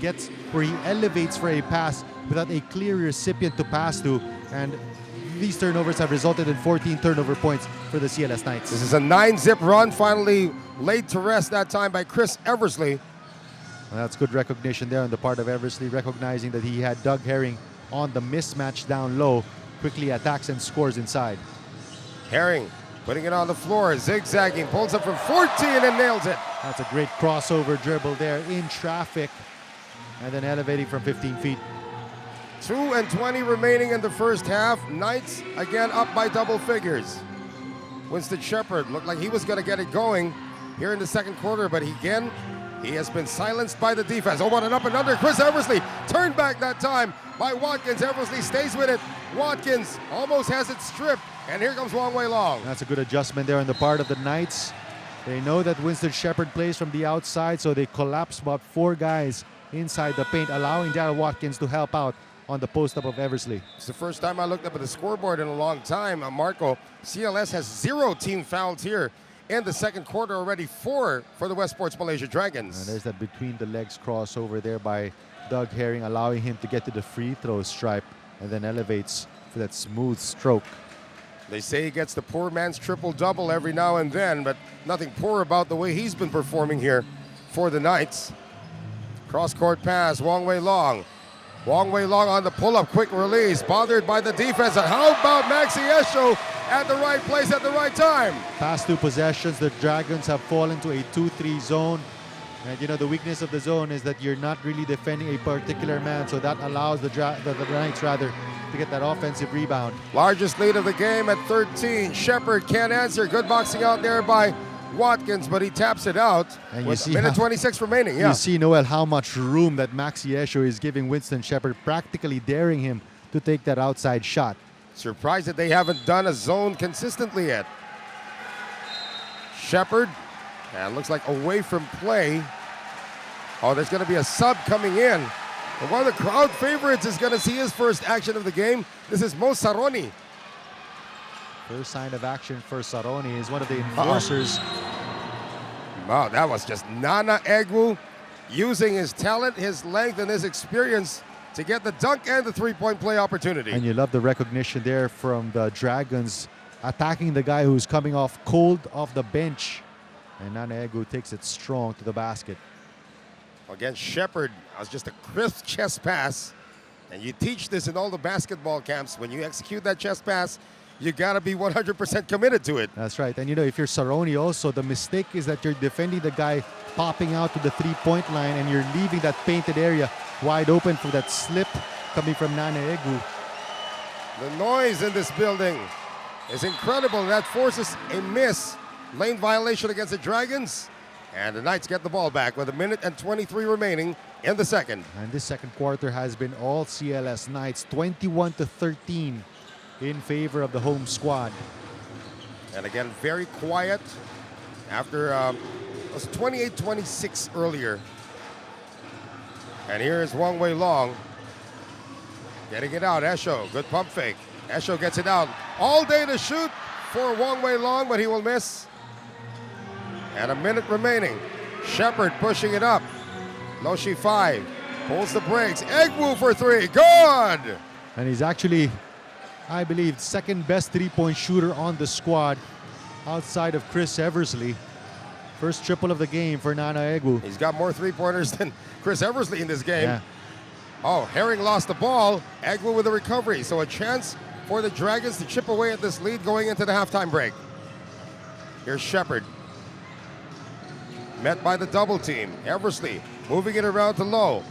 elevates for a pass without a clear recipient to pass to. And these turnovers have resulted in 14 turnover points for the CLS Knights. This is a 9-zip run, finally laid to rest that time by Chris Eversley. Well, that's good recognition there on the part of Eversley, recognizing that he had Doug Herring on the mismatch down low, quickly attacks and scores inside. Herring putting it on the floor, zigzagging, pulls up from 14 and nails it. That's a great crossover dribble there in traffic, and then elevating from 15 feet. 2:20 remaining in the first half. Knights again up by double figures. Winston Shepard looked like he was going to get it going here in the second quarter, but he has been silenced by the defense. Oh, what an up and under. Chris Eversley turned back that time by Watkins. Eversley stays with it. Watkins almost has it stripped. And here comes Wong Wei Long. That's a good adjustment there on the part of the Knights. They know that Winston Shepard plays from the outside, so they collapse about 4 guys inside the paint, allowing Daryl Watkins to help out on the post-up of Eversley. It's the first time I looked up at the scoreboard in a long time. Marco, CLS has 0 team fouls here in the second quarter, already 4 for the Wesports Malaysia Dragons. And there's that between the legs crossover there by Doug Herring, allowing him to get to the free throw stripe and then elevates for that smooth stroke. They say he gets the poor man's triple-double every now and then, but nothing poor about the way he's been performing here for the Knights. Cross-court pass, Wong Wei Long. Wong Wei Long on the pull-up, quick release, bothered by the defense. And how about Maxi Esho at the right place at the right time? Past 2 possessions, the Dragons have fallen to a 2-3 zone. And you know, the weakness of the zone is that you're not really defending a particular man, so that allows the Knights rather to get that offensive rebound. Largest lead of the game at 13. Shepard can't answer. Good boxing out there by Watkins, but he taps it out. And with a minute 26 remaining. You see, Noel, how much room that Maxi Esho is giving Winston Shepard, practically daring him to take that outside shot. Surprised that they haven't done a zone consistently yet. Shepard, and looks like away from play. Oh, there's going to be a sub coming in. And one of the crowd favorites is going to see his first action of the game. This is Mo Saroni. First sign of action for Saroni is one of the enforcers. Wow, that was just Nana Egwu using his talent, his length, and his experience to get the dunk and the three-point play opportunity. And you love the recognition there from the Dragons attacking the guy who's coming off cold off the bench. And Nana Egwu takes it strong to the basket. Against Shepard, that was just a crisp chest pass. And you teach this in all the basketball camps. When you execute that chest pass, you got to be 100% committed to it. That's right. And you know, if you're Saroni also, the mistake is that you're defending the guy popping out to the three-point line and you're leaving that painted area wide open for that slip coming from Nana Egwu. The noise in this building is incredible. That forces a miss. Lane violation against the Dragons. And the Knights get the ball back with a minute and 23 remaining in the second. And this second quarter has been all CLS Knights, 21-13 in favor of the home squad. And again, very quiet after it was 28-26 earlier. And here is Wong Wei Long getting it out. Esho, good pump fake. Esho gets it out. All day to shoot for Wong Wei Long, but he will miss. And a minute remaining. Shepard pushing it up. Loshi 5 pulls the brakes. Egwu for 3. Good! And he's actually, I believe, second best three-point shooter on the squad outside of Chris Eversley. First triple of the game for Nana Egwu. He's got more three-pointers than Chris Eversley in this game. Yeah. Oh, Herring lost the ball. Egwu with a recovery. So a chance for the Dragons to chip away at this lead going into the halftime break. Here's Shepard. Met by the double team. Eversley moving it around to Low.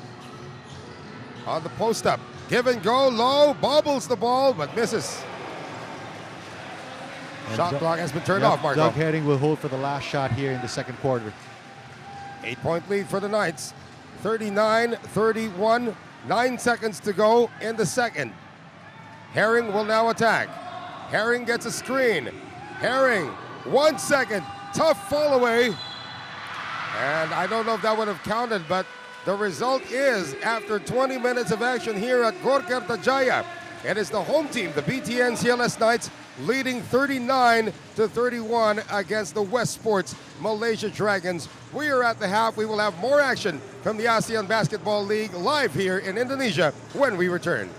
On the post-up. Give and go. Low bobbles the ball, but misses. And Shot clock has been turned off, Marco. Doug Herring will hold for the last shot here in the second quarter. 8-point lead for the Knights. 39-31. 9 seconds to go in the second. Herring will now attack. Herring gets a screen. Herring, 1 second. Tough fall away. And I don't know if that would have counted, but the result is, after 20 minutes of action here at Gor Kertajaya, it is the home team, the BTN CLS Knights, leading 39-31 against the Wesports Malaysia Dragons. We are at the half. We will have more action from the ASEAN Basketball League live here in Indonesia when we return.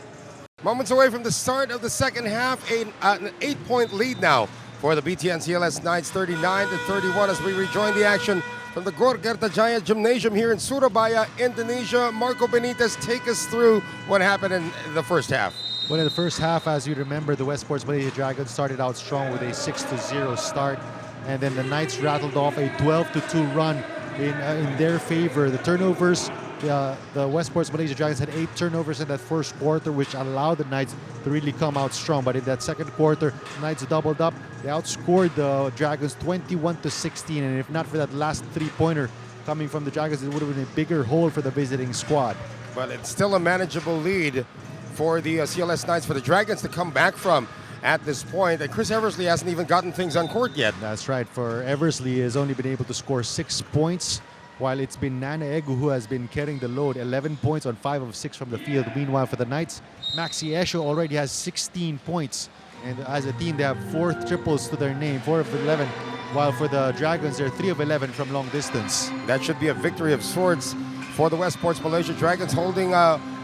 Moments away from the start of the second half, an 8-point lead now for the BTN CLS Knights, 39-31 as we rejoin the action from the Gor Kertajaya Gymnasium here in Surabaya, Indonesia. Marco Benitez, take us through what happened in the first half. Well, in the first half, as you remember, the Wesports Malaysia Dragons started out strong with a 6-0 start, and then the Knights rattled off a 12-2 run in their favor. The turnovers, the Wesports Malaysia Dragons had 8 turnovers in that first quarter, which allowed the Knights to really come out strong. But in that second quarter, the Knights doubled up. They outscored the Dragons 21-16, and if not for that last three-pointer coming from the Dragons, it would have been a bigger hole for the visiting squad. But it's still a manageable lead for the CLS Knights, for the Dragons to come back from. at this point. And Chris Eversley hasn't even gotten things on court yet. That's right. For Eversley, he has only been able to score 6 points, while it's been Nana Egu who has been carrying the load. 11 points on 5 of 6 from the field. Meanwhile, for the Knights, Maxi Esho already has 16 points. And as a team, they have 4 triples to their name, 4 of 11. While for the Dragons, they're 3 of 11 from long distance. That should be a victory of sorts for the Wesports Malaysia Dragons, holding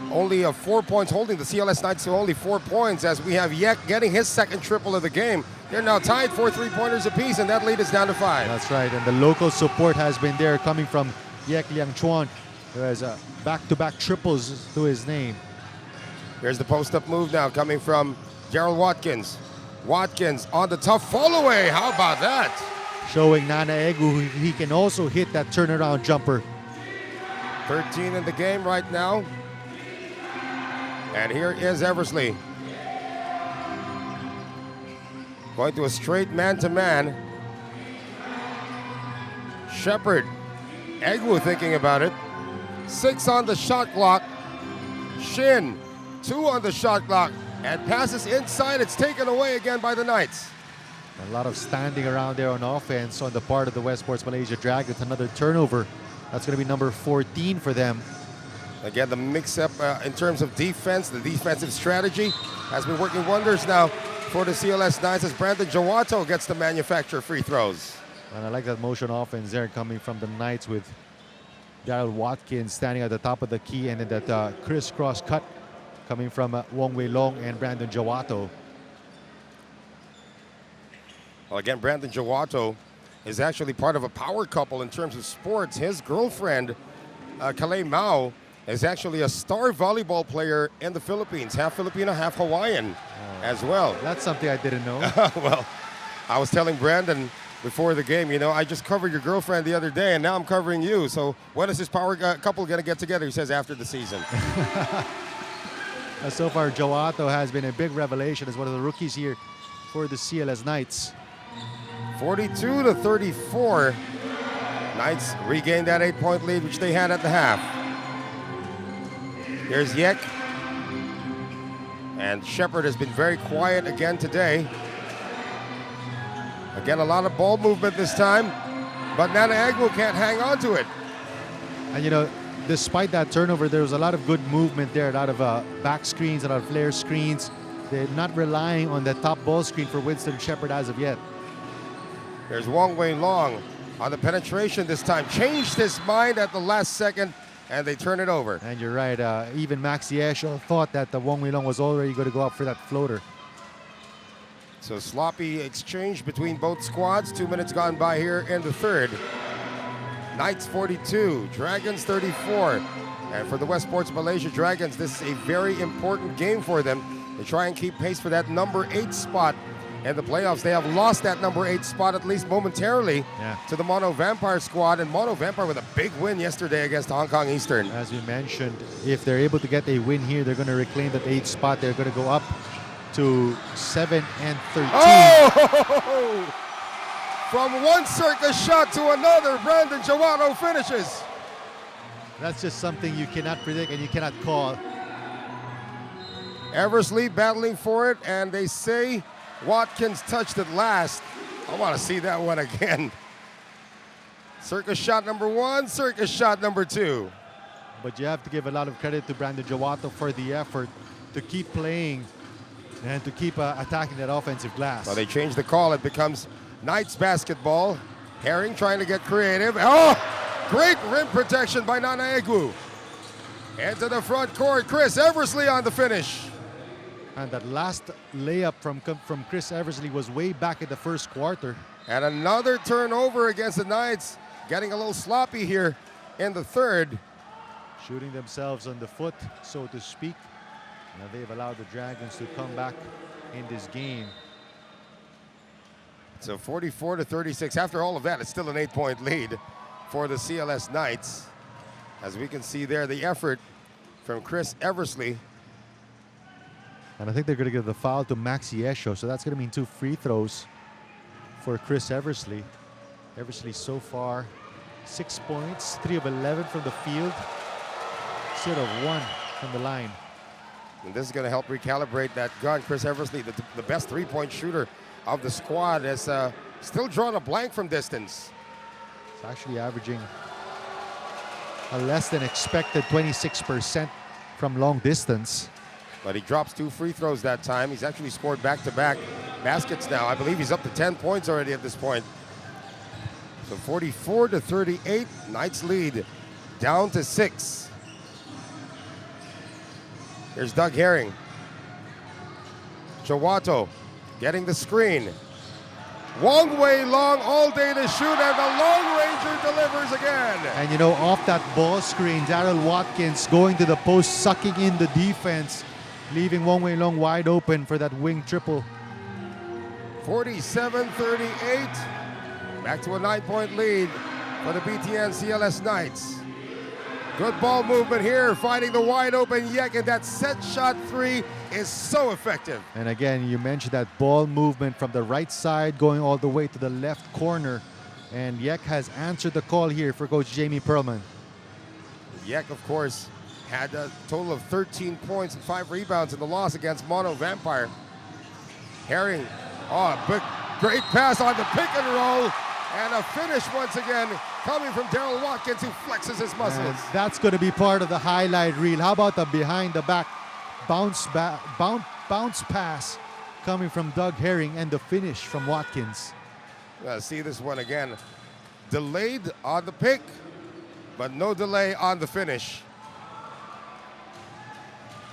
only 4 points, holding the CLS Knights to only 4 points, as we have Yek getting his second triple of the game. They're now tied for 3-pointers apiece, and that lead is down to 5. That's right, and the local support has been there, coming from Yek Liang Chuan, who has back-to-back triples to his name. Here's the post-up move now coming from Gerald Watkins. Watkins on the tough fall-away. How about that? Showing Nana Egu he can also hit that turnaround jumper. 13 in the game right now. And here is Eversley. Going to a straight man-to-man. Shepard. Egu thinking about it. 6 on the shot clock. Shin, 2 on the shot clock. And passes inside. It's taken away again by the Knights. A lot of standing around there on offense on the part of the Wesports Malaysia Dragons. Another turnover. That's going to be number 14 for them. Again, the mix-up in terms of defense, the defensive strategy has been working wonders now for the CLS Knights, as Brandon Jawato gets to manufacture free throws. And I like that motion offense there coming from the Knights, with Darryl Watkins standing at the top of the key, and then that crisscross cut coming from Wong Wei Long and Brandon Jawato. Well, again, Brandon Jawato is actually part of a power couple in terms of sports. His girlfriend, Kalei Mao, is actually a star volleyball player in the Philippines, half Filipino, half Hawaiian as well. That's something I didn't know. Well, I was telling Brandon before the game, you know, I just covered your girlfriend the other day, and now I'm covering you. So when is this power couple going to get together? He says after the season. So far, Jawato has been a big revelation as one of the rookies here for the CLS Knights. 42-34. Knights regained that 8-point lead, which they had at the half. Here's Yek. And Shepard has been very quiet again today. Again, a lot of ball movement this time, but Nana Egu can't hang on to it. And you know, despite that turnover, there was a lot of good movement there, a lot of back screens, a lot of flare screens. They're not relying on the top ball screen for Winston Shepard as of yet. There's Wong Wei Long on the penetration this time. Changed his mind at the last second, and they turn it over. And you're right, even Maxi Esho thought that the Wong Wei Long was already going to go up for that floater. So sloppy exchange between both squads. 2 minutes gone by here in the third. Knights 42, Dragons 34. And for the Wesports Malaysia Dragons, this is a very important game for them. They try and keep pace for that number 8 spot in the playoffs. They have lost that number 8 spot, at least momentarily, to the Mono Vampire squad. And Mono Vampire with a big win yesterday against Hong Kong Eastern. As we mentioned, if they're able to get a win here, they're going to reclaim that 8 spot. They're going to go up to 7-13. Oh! From one circus shot to another, Brandon Jawato finishes. That's just something you cannot predict and you cannot call. Eversley battling for it, and they say Watkins touched it last. I want to see that one again. Circus shot number 1, circus shot number 2. But you have to give a lot of credit to Brandon Jawato for the effort to keep playing and to keep attacking that offensive glass. Well, they changed the call. It becomes Knights basketball. Herring trying to get creative. Oh, great rim protection by Nana Egu. Into the front court, Chris Eversley on the finish. And that last layup from Chris Eversley was way back in the first quarter. And another turnover against the Knights. Getting a little sloppy here in the third. Shooting themselves on the foot, so to speak. Now they've allowed the Dragons to come back in this game. So 44-36. After all of that, it's still an 8-point lead for the CLS Knights. As we can see there, the effort from Chris Eversley. And I think they're going to give the foul to Maxi Esho, so that's going to mean 2 free throws for Chris Eversley. Eversley so far 6 points, 3 of 11 from the field, instead of 1 from the line. And this is going to help recalibrate that gun. Chris Eversley, the best three-point shooter of the squad, has still drawn a blank from distance. It's actually averaging a less than expected 26% from long distance. But he drops 2 free throws that time. He's actually scored back-to-back baskets now. I believe he's up to 10 points already at this point. So 44-38, Knights lead down to 6. Here's Doug Herring. Jawato getting the screen. Wong Wei Long all day to shoot, and the Long Ranger delivers again. And you know, off that ball screen, Daryl Watkins going to the post, sucking in the defense, leaving Wong Wei Long wide open for that wing triple. 47-38. Back to a 9-point lead for the BTN CLS Knights. Good ball movement here, finding the wide open Yek, and that set shot 3 is so effective. And again, you mentioned that ball movement from the right side going all the way to the left corner. And Yek has answered the call here for Coach Jamie Perlman. Yek, of course, had a total of 13 points and 5 rebounds in the loss against Mono Vampire. Herring, great pass on the pick and roll. And a finish once again coming from Daryl Watkins, who flexes his muscles. And that's going to be part of the highlight reel. How about the behind the back bounce pass coming from Doug Herring and the finish from Watkins. See this one again. Delayed on the pick, but no delay on the finish.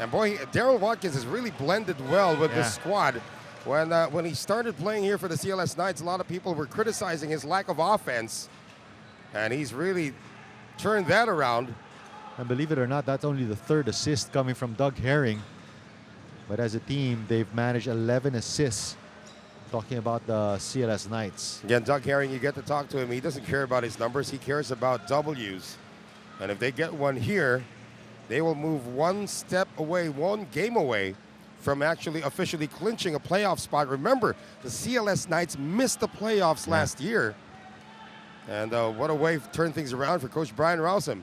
And boy, Daryl Watkins has really blended well with this squad. When he started playing here for the CLS Knights, a lot of people were criticizing his lack of offense. And he's really turned that around. And believe it or not, that's only the 3rd assist coming from Doug Herring. But as a team, they've managed 11 assists. Talking about the CLS Knights. Again, Doug Herring, you get to talk to him. He doesn't care about his numbers. He cares about W's. And if they get one here, they will move one step away, one game away from actually officially clinching a playoff spot. Remember, the CLS Knights missed the playoffs last year. And what a way to turn things around for Coach Brian Rousem.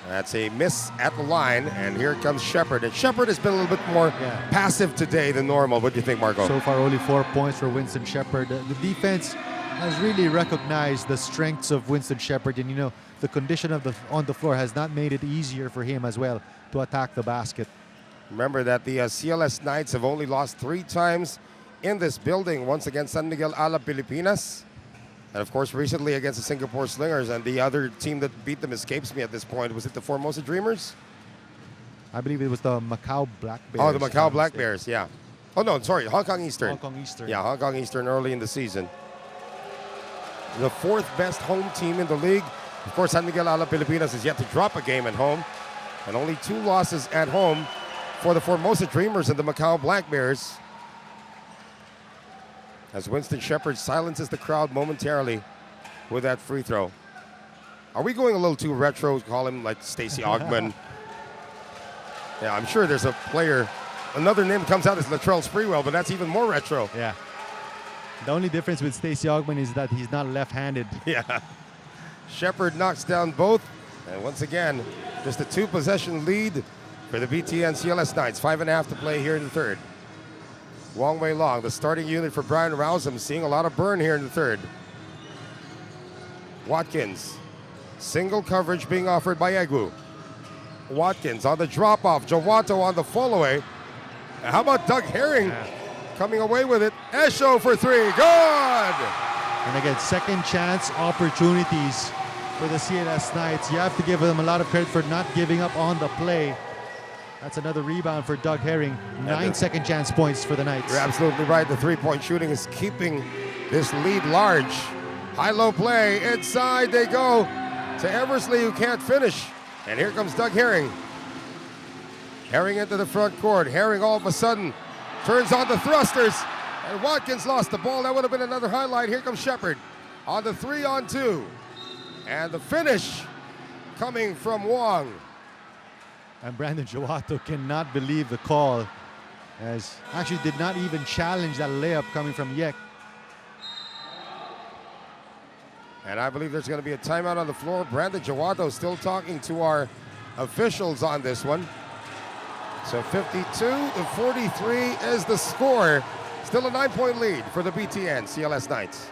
That's a miss at the line, and here comes Shepard. And Shepard has been a little bit more passive today than normal. What do you think, Marco? So far, only 4 points for Winston Shepard. The defense has really recognized the strengths of Winston Shepard, and you know, the condition of on the floor has not made it easier for him as well to attack the basket. Remember that the CLS Knights have only lost 3 times in this building, once against San Miguel Alab Pilipinas, and of course recently against the Singapore Slingers. And the other team that beat them escapes me at this point. Was it the Formosa Dreamers? I believe it was the Macau Black Bears. Oh, the Macau Black Bears, yeah. Oh no, sorry, Hong Kong Eastern. Hong Kong Eastern. Yeah, Hong Kong Eastern early in the season. The 4th best home team in the league. Of course, San Miguel Alab Pilipinas is yet to drop a game at home, and only 2 losses at home for the Formosa Dreamers and the Macau Black Bears. As Winston Shepard silences the crowd momentarily with that free throw. Are we going a little too retro? Call him like Stacey Ogman. Yeah, I'm sure there's a player. Another name comes out is Latrell Sprewell, but that's even more retro. Yeah. The only difference with Stacey Ogman is that he's not left-handed. Yeah. Shepard knocks down both. And once again, just a 2-possession lead for the BTN CLS Knights. 5.5 to play here in the 3rd. Wong Wei Long, the starting unit for Brian Rousem, seeing a lot of burn here in the 3rd. Watkins, single coverage being offered by Egu. Watkins on the drop-off, Jawato on the fall-away. How about Doug Herring coming away with it? Esho for 3, good! And again, second chance opportunities for the CLS Knights. You have to give them a lot of credit for not giving up on the play. That's another rebound for Doug Herring. 9 second chance points for the Knights. You're absolutely right. The 3-point shooting is keeping this lead large. High-low play. Inside they go to Eversley, who can't finish. And here comes Doug Herring. Herring into the front court. Herring all of a sudden turns on the thrusters. And Watkins lost the ball. That would have been another highlight. Here comes Shepard on the 3-on-2. And the finish coming from Wong. And Brandon Jawato cannot believe the call, as actually did not even challenge that layup coming from Yek. And I believe there's going to be a timeout on the floor. Brandon Jawato still talking to our officials on this one. So 52-43 is the score. Still a 9-point lead for the BTN CLS Knights.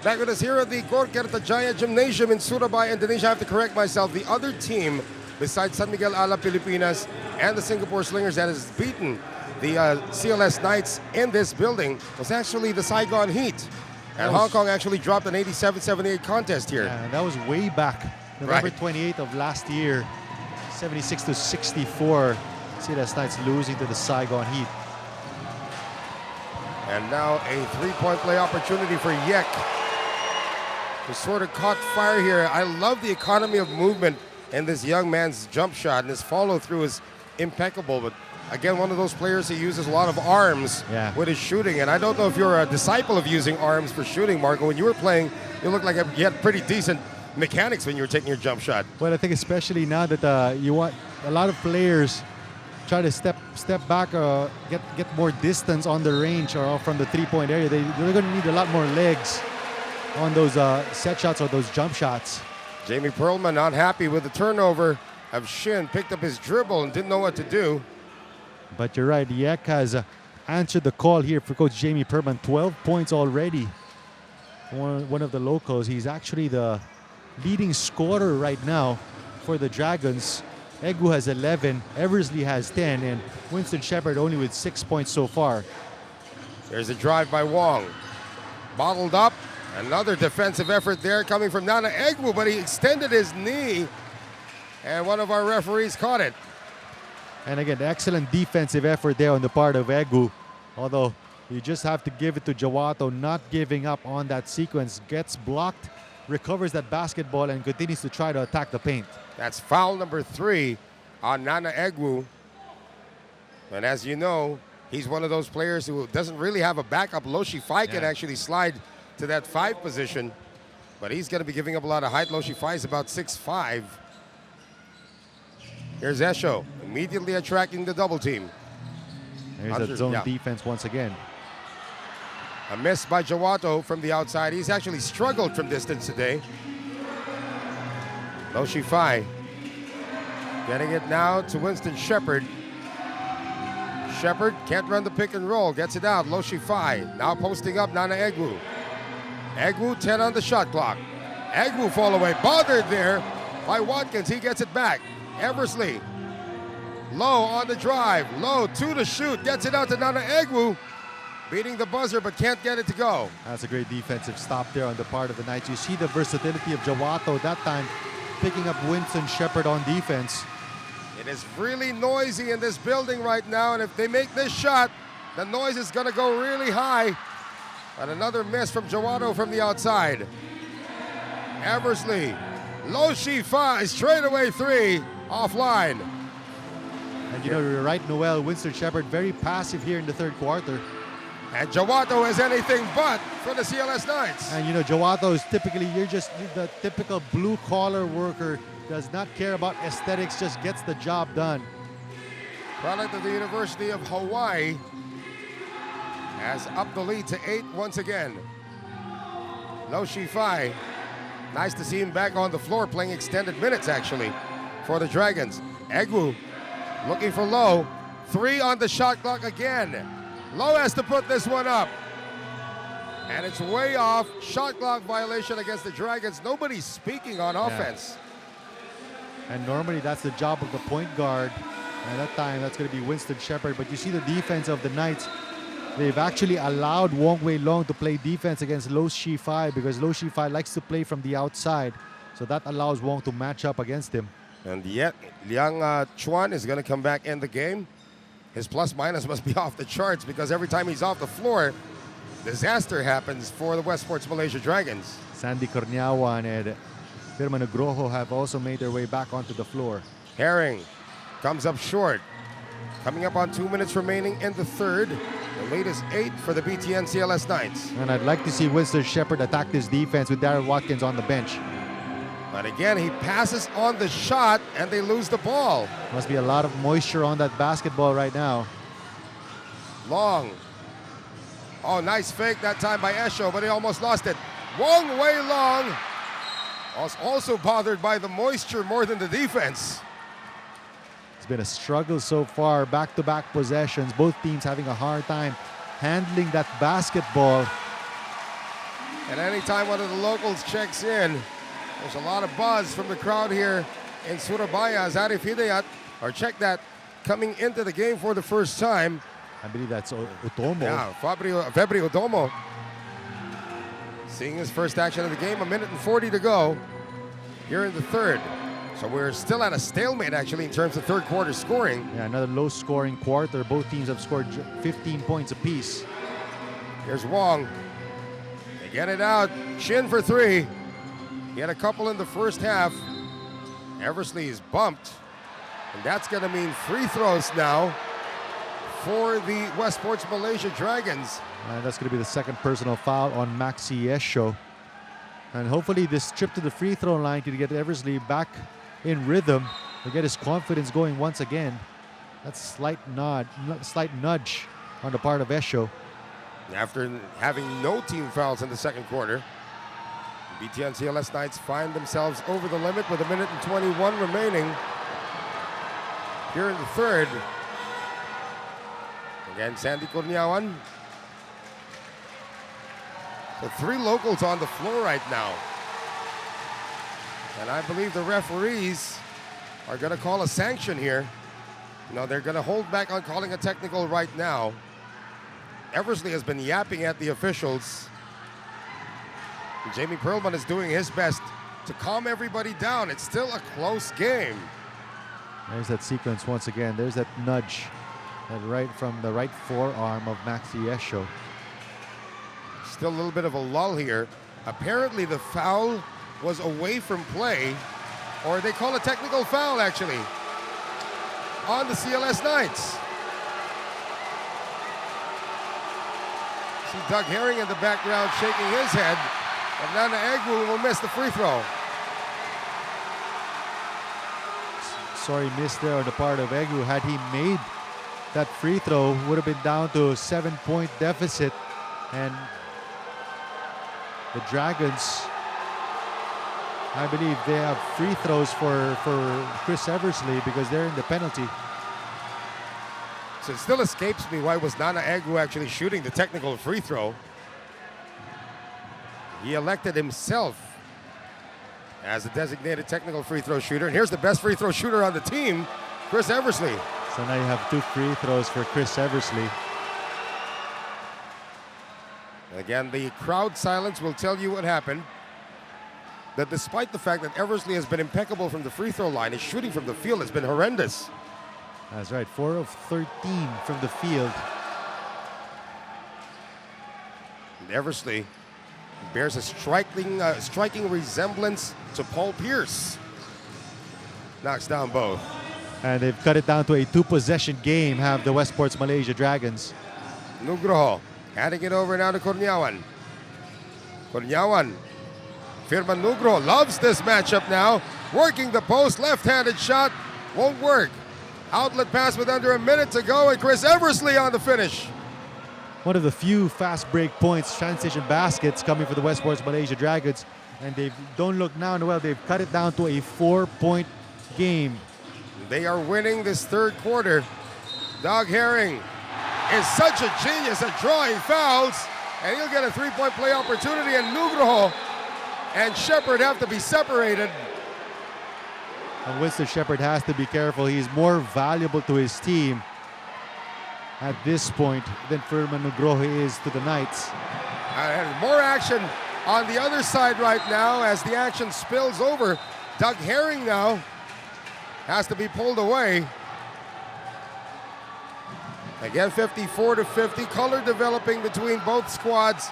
Back with us here at the Gorkertajaya Gymnasium in Surabaya, Indonesia. I have to correct myself. The other team, besides San Miguel Alab Pilipinas and the Singapore Slingers that has beaten the CLS Knights in this building, was actually the Saigon Heat. And Hong Kong actually dropped an 87-78 contest here. Yeah, that was way back, November 28th of last year. 76-64. CLS Knights losing to the Saigon Heat. And now a three-point play opportunity for Yek, who sort of caught fire here. I love the economy of movement in this young man's jump shot, and his follow-through is impeccable. But again, one of those players who uses a lot of arms with his shooting. And I don't know if you're a disciple of using arms for shooting, Marco. When you were playing, you looked like you had pretty decent mechanics when you were taking your jump shot. Well, I think especially now that you want a lot of players try to step back, get more distance on the range or from the three-point area. They're going to need a lot more legs on those set shots or those jump shots. Jamie Perlman not happy with the turnover of Shin. Picked up his dribble and didn't know what to do. But you're right, Yek has answered the call here for Coach Jamie Perlman. 12 points already. One of the locals. He's actually the leading scorer right now for the Dragons. Egu has 11, Eversley has 10, and Winston Shepard only with 6 points so far. There's a drive by Wong. Bottled up. Another defensive effort there coming from Nana Egu, but he extended his knee, and one of our referees caught it. And again, excellent defensive effort there on the part of Egu, although you just have to give it to Jawato, not giving up on that sequence. Gets blocked, recovers that basketball, and continues to try to attack the paint. That's foul number 3 on Nana Egu. And as you know, he's one of those players who doesn't really have a backup. Loshi Fai can actually slide to that 5 position, but he's going to be giving up a lot of height. Loshi Fai is about 6'5". Here's Esho, immediately attracting the double team. There's that zone defense once again. A miss by Jawato from the outside. He's actually struggled from distance today. Loshi Fai getting it now to Winston Shepard. Shepard can't run the pick and roll, gets it out. Loshi Fai now posting up Nana Egu. Egu 10 on the shot clock. Egu fall away, bothered there by Watkins. He gets it back. Eversley, low on the drive. Low, 2 to shoot, gets it out to Nana Egu. Beating the buzzer, but can't get it to go. That's a great defensive stop there on the part of the Knights. You see the versatility of Jawato that time, picking up Winston Shepard on defense. It is really noisy in this building right now, and if they make this shot, the noise is going to go really high. And another miss from Jawato from the outside. Eversley, Loshi Fai, straightaway 3, offline. And you know, you're right, Noel, Winston Shepard very passive here in the third quarter. And Jawato is anything but for the CLS Knights. And you know, Jawato is typically, you're the typical blue-collar worker, does not care about aesthetics, just gets the job done. Product of the University of Hawaii has upped the lead to 8 once again. Loshi Fai, nice to see him back on the floor playing extended minutes actually for the Dragons. Egu looking for Low, 3 on the shot clock again. Low has to put this one up. And it's way off. Shot clock violation against the Dragons. Nobody's speaking on offense. And normally that's the job of the point guard. And that time that's going to be Winston Shepard. But you see the defense of the Knights they've actually allowed Wong Wei Long to play defense against Lo Shi Fai because Lo Shi Fai likes to play from the outside. So that allows Wong to match up against him. And yet, Liang Chuan is going to come back in the game. His plus-minus must be off the charts because every time he's off the floor, disaster happens for the Wesports Malaysia Dragons. Sandy Corniawan and Firma Nugroho have also made their way back onto the floor. Herring comes up short. Coming up on 2 minutes remaining in the third. The lead is 8 for the BTN CLS Knights. And I'd like to see Winston Shepard attack this defense with Darren Watkins on the bench. But again, he passes on the shot and they lose the ball. Must be a lot of moisture on that basketball right now. Long. Oh, nice fake that time by Esho, but he almost lost it. Wong Wei Long was also bothered by the moisture more than the defense. It's been a struggle so far, back-to-back possessions. Both teams having a hard time handling that basketball. And anytime one of the locals checks in, there's a lot of buzz from the crowd here in Surabaya as Arif Hidayat, or check that, coming into the game for the first time. I believe that's Utomo. Yeah, Febri Utomo. Seeing his first action of the game, 1 minute and 40 to go here in the third. So we're still at a stalemate actually in terms of third quarter scoring. Yeah, another low-scoring quarter. Both teams have scored 15 points apiece. Here's Wong. They get it out. Shin for three. He had a couple in the first half. Eversley is bumped. And that's going to mean free throws now for the Wesports Malaysia Dragons. And that's going to be the second personal foul on Maxi Esho. And hopefully this trip to the free throw line can get Eversley back in rhythm to get his confidence going once again. That's slight nudge on the part of Esho. After having no team fouls in the second quarter, BTN CLS Knights find themselves over the limit with 1 minute and 21 remaining here in the third. Again, Sandy Corniawan. The three locals on the floor right now. And I believe the referees are going to call a sanction here. No, they're going to hold back on calling a technical right now. Eversley has been yapping at the officials. And Jamie Perlman is doing his best to calm everybody down. It's still a close game. There's that sequence once again. There's that nudge, that right from the right forearm of Maxi Esho. Still a little bit of a lull here. Apparently the foul was away from play, or they call a technical foul actually on the CLS Knights. See Doug Herring in the background shaking his head, and Nana Egwu will miss the free throw. Sorry, missed there on the part of Egwu. Had he made that free throw, would have been down to a 7-point deficit, and the Dragons, I believe they have free throws for Chris Eversley because they're in the penalty. So it still escapes me why was Nana Egwu actually shooting the technical free throw. He elected himself as a designated technical free throw shooter. And here's the best free throw shooter on the team, Chris Eversley. So now you have 2 free throws for Chris Eversley. Again, the crowd silence will tell you what happened. That despite the fact that Eversley has been impeccable from the free throw line, his shooting from the field has been horrendous. That's right, 4 of 13 from the field. And Eversley bears a striking resemblance to Paul Pierce. Knocks down both. And they've cut it down to a 2-possession game, have the Wesports Malaysia Dragons. Nugroho handing it over now to Corniawan. Corniawan. Firman Nugroho loves this matchup now. Working the post, left-handed shot, won't work. Outlet pass with under a minute to go, and Chris Eversley on the finish. One of the few fast break points, transition baskets coming for the Wesports Malaysia Dragons. And they don't look now, well, they've cut it down to a 4-point game. They are winning this third quarter. Doug Herring is such a genius at drawing fouls, and he'll get a 3-point play opportunity, and Nugroho and Shepard have to be separated. And Winston Shepard has to be careful. He's more valuable to his team. at this point than Firman Nugroho is to the Knights. And more action on the other side right now as the action spills over. Doug Herring now has to be pulled away. Again, 54-50, color developing between both squads.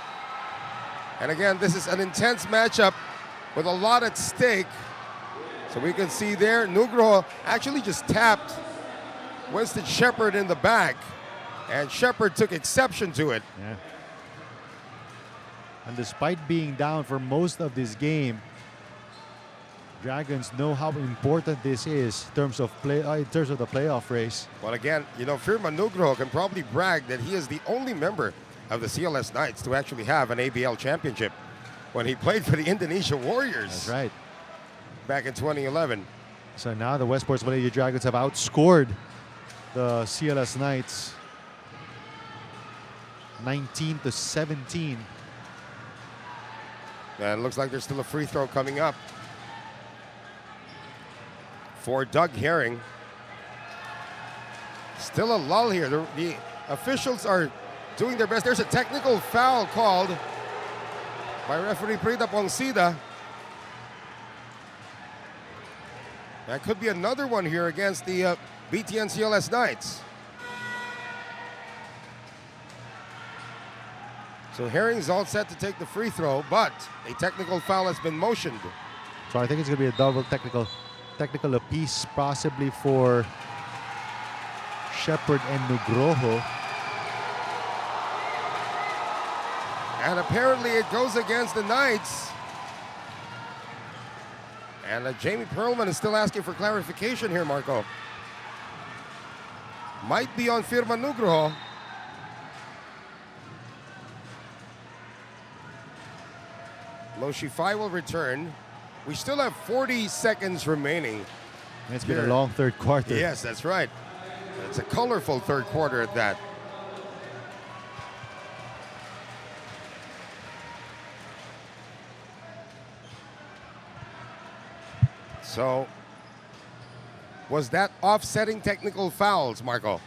And again, this is an intense matchup with a lot at stake. So we can see there, Nugroho actually just tapped Winston Shepard in the back, and Shepard took exception to it. Yeah. And despite being down for most of this game, Dragons know how important this is in terms of the playoff race. Well, again, you know, Firman Nugroho can probably brag that he is the only member of the CLS Knights to actually have an ABL championship when he played for the Indonesia Warriors. That's right. Back in 2011. So now the Wesports Malaysia Dragons have outscored the CLS Knights 19-17. And it looks like there's still a free throw coming up for Doug Herring. Still a lull here. The officials are doing their best. There's a technical foul called by referee Prida Pongsida. That could be another one here against the BTN CLS Knights. So Herring's all set to take the free throw, but a technical foul has been motioned. So I think it's going to be a double technical apiece, possibly for Shepard and Nugroho. And apparently it goes against the Knights. And Jamie Perlman is still asking for clarification here, Marco. Might be on Firman Nugroho. Loshifai will return. We still have 40 seconds remaining. It's been a long third quarter. Yes, that's right. It's a colorful third quarter at that. So, was that offsetting technical fouls, Marco?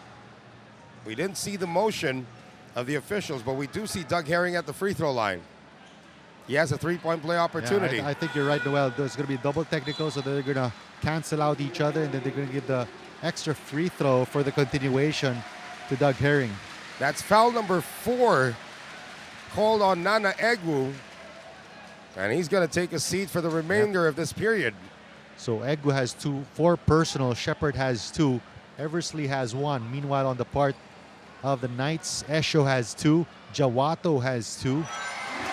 We didn't see the motion of the officials, but we do see Doug Herring at the free throw line. He has a three-point play opportunity. Yeah, I think you're right, Noel. There's going to be double technical, so they're going to cancel out each other, and then they're going to give the extra free throw for the continuation to Doug Herring. That's foul number 4 called on Nana Egwu, and he's going to take a seat for the remainder of this period. So Egwu has 4 personal, Shepard has 2, Eversley has 1. Meanwhile, on the part of the Knights, Esho has 2, Jawato has 2,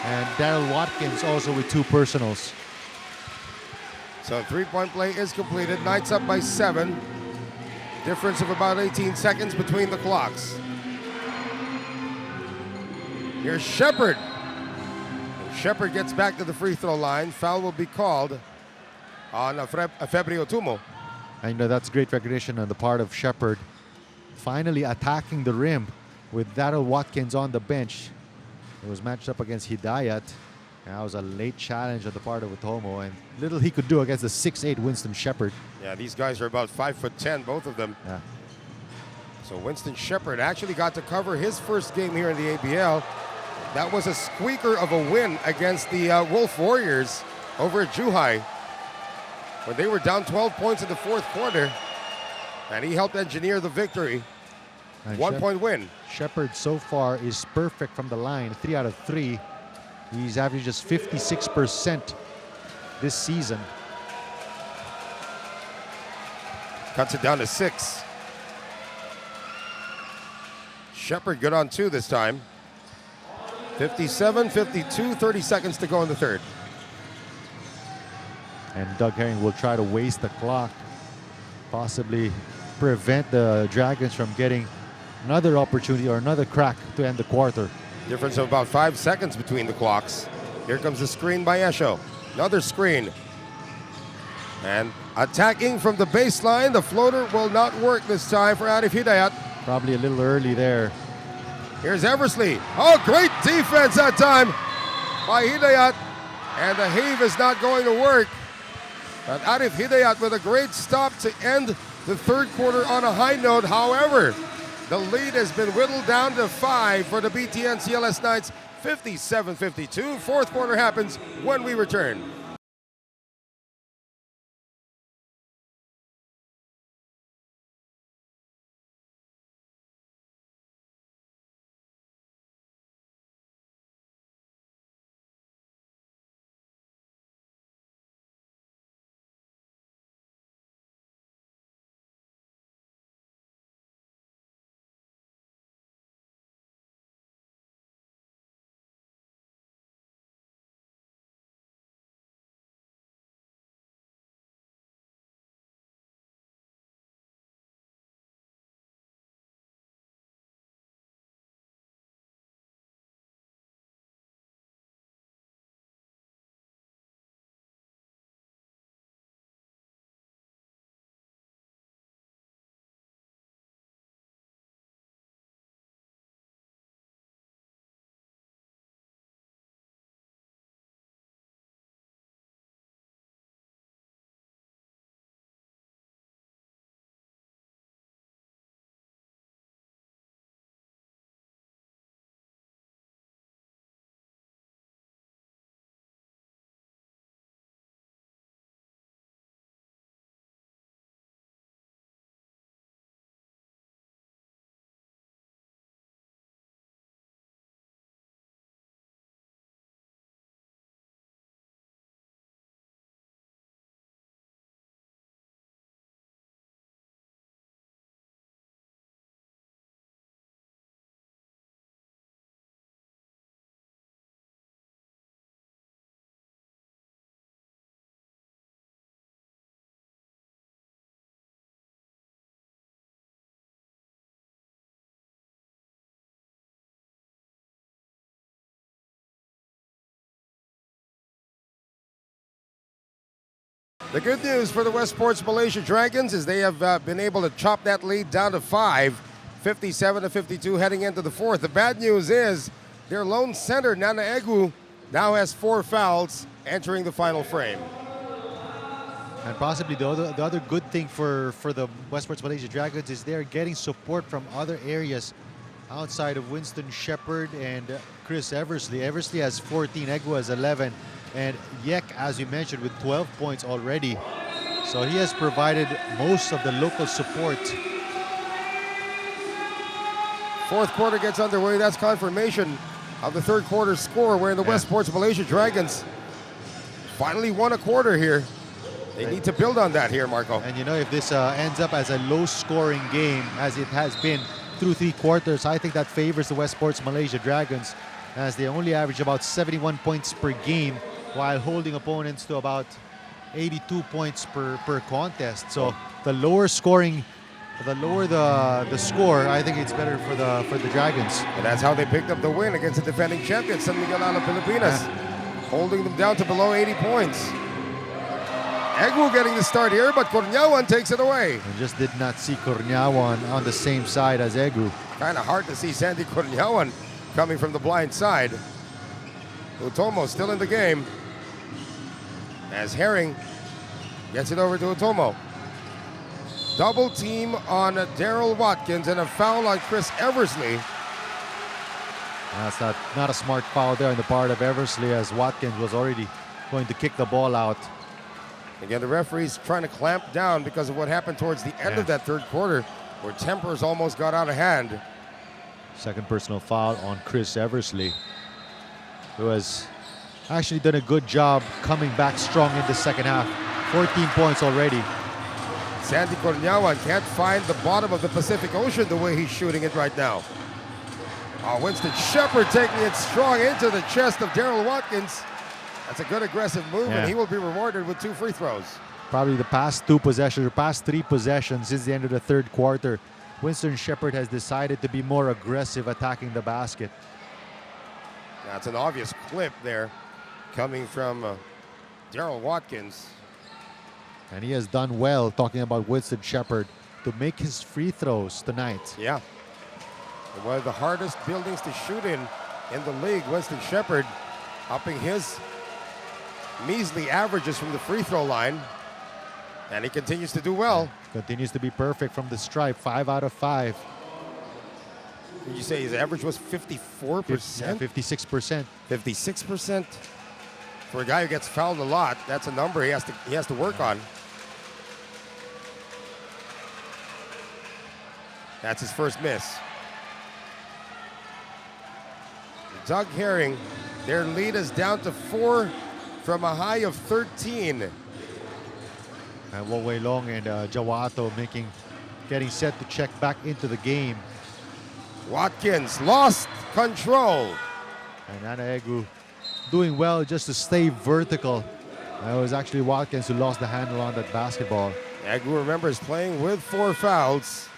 and Daryl Watkins also with 2 personals. So three-point play is completed. Knights up by 7. Difference of about 18 seconds between the clocks. Here's Shepard. Shepard gets back to the free throw line. Foul will be called on Febrio Tumo. And that's great recognition on the part of Shepard. Finally attacking the rim with Daryl Watkins on the bench. It was matched up against Hidayat. And that was a late challenge on the part of Utomo, and little he could do against the 6'8" Winston Shepard. Yeah, these guys are about 5'10", both of them. Yeah. So Winston Shepard actually got to cover his first game here in the ABL. That was a squeaker of a win against the Wolf Warriors over at Zhuhai, where they were down 12 points in the fourth quarter, and he helped engineer the victory. And 1-point win. Shepard so far is perfect from the line, 3 out of 3. He's averaged just 56% this season. Cuts it down to 6. Shepard good on 2 this time. 57, 52, 30 seconds to go in the third. And Doug Herring will try to waste the clock, possibly prevent the Dragons from getting another opportunity or another crack to end the quarter. Difference of about 5 seconds between the clocks. Here comes the screen by Esho. Another screen. And attacking from the baseline, the floater will not work this time for Arif Hidayat. Probably a little early there. Here's Eversley. Oh, great defense that time by Hidayat. And the heave is not going to work. But Arif Hidayat with a great stop to end the third quarter on a high note. However, The lead has been whittled down to 5 for the BTN CLS Knights, 57-52. Fourth quarter happens when we return. The good news for the Wesports Malaysia Dragons is they have been able to chop that lead down to 5, 57-52 heading into the fourth. The bad news is their lone center, Nana Egu, now has 4 fouls entering the final frame. And possibly the other good thing for the Wesports Malaysia Dragons is they're getting support from other areas outside of Winston Shepherd and Chris Eversley. Eversley has 14, Egu has 11. And Yek, as you mentioned, with 12 points already. So he has provided most of the local support. Fourth quarter gets underway. That's confirmation of the third quarter score, where the Wesports Malaysia Dragons finally won a quarter here. They need to build on that here, Marco. And you know, if this ends up as a low-scoring game, as it has been through 3 quarters, I think that favors the Wesports Malaysia Dragons, as they only average about 71 points per game, while holding opponents to about 82 points per contest. So the lower scoring, the lower the score, I think it's better for the Dragons. And that's how they picked up the win against the defending champions, San Miguel Alab Pilipinas, holding them down to below 80 points. Egu getting the start here, but Cornyawan takes it away. I just did not see Cornyawan on the same side as Egu. Kind of hard to see Sandy Cornyawan coming from the blind side. Utomo still in the game, as Herring gets it over to Utomo. Double team on Daryl Watkins and a foul on Chris Eversley. That's not a smart foul there on the part of Eversley, as Watkins was already going to kick the ball out. Again, the referee's trying to clamp down because of what happened towards the end of that third quarter, where tempers almost got out of hand. Second personal foul on Chris Eversley, who has actually done a good job coming back strong in the second half. 14 points already. Sandy Cornyawan can't find the bottom of the Pacific Ocean the way he's shooting it right now. Winston Shepherd taking it strong into the chest of Daryl Watkins. That's a good aggressive move, and he will be rewarded with 2 free throws. Probably the past 2 possessions, or past 3 possessions since the end of the third quarter, Winston Shepherd has decided to be more aggressive attacking the basket. That's an obvious clip there coming from Daryl Watkins. And he has done well, talking about Winston Shepherd, to make his free throws tonight. Yeah. One of the hardest buildings to shoot in the league, Winston Shepherd upping his measly averages from the free throw line. And he continues to do well. Continues to be perfect from the stripe, 5 out of 5. Did you say his average was 54%? Yeah, 56%. 56%. For a guy who gets fouled a lot, that's a number he has to work on. That's his first miss. Doug Herring, their lead is down to 4 from a high of 13. And Wong Wei Long and Jawato getting set to check back into the game. Watkins lost control. And Nanaegu doing well just to stay vertical. It was actually Watkins who lost the handle on that basketball. Agu, remember, is playing with 4 fouls.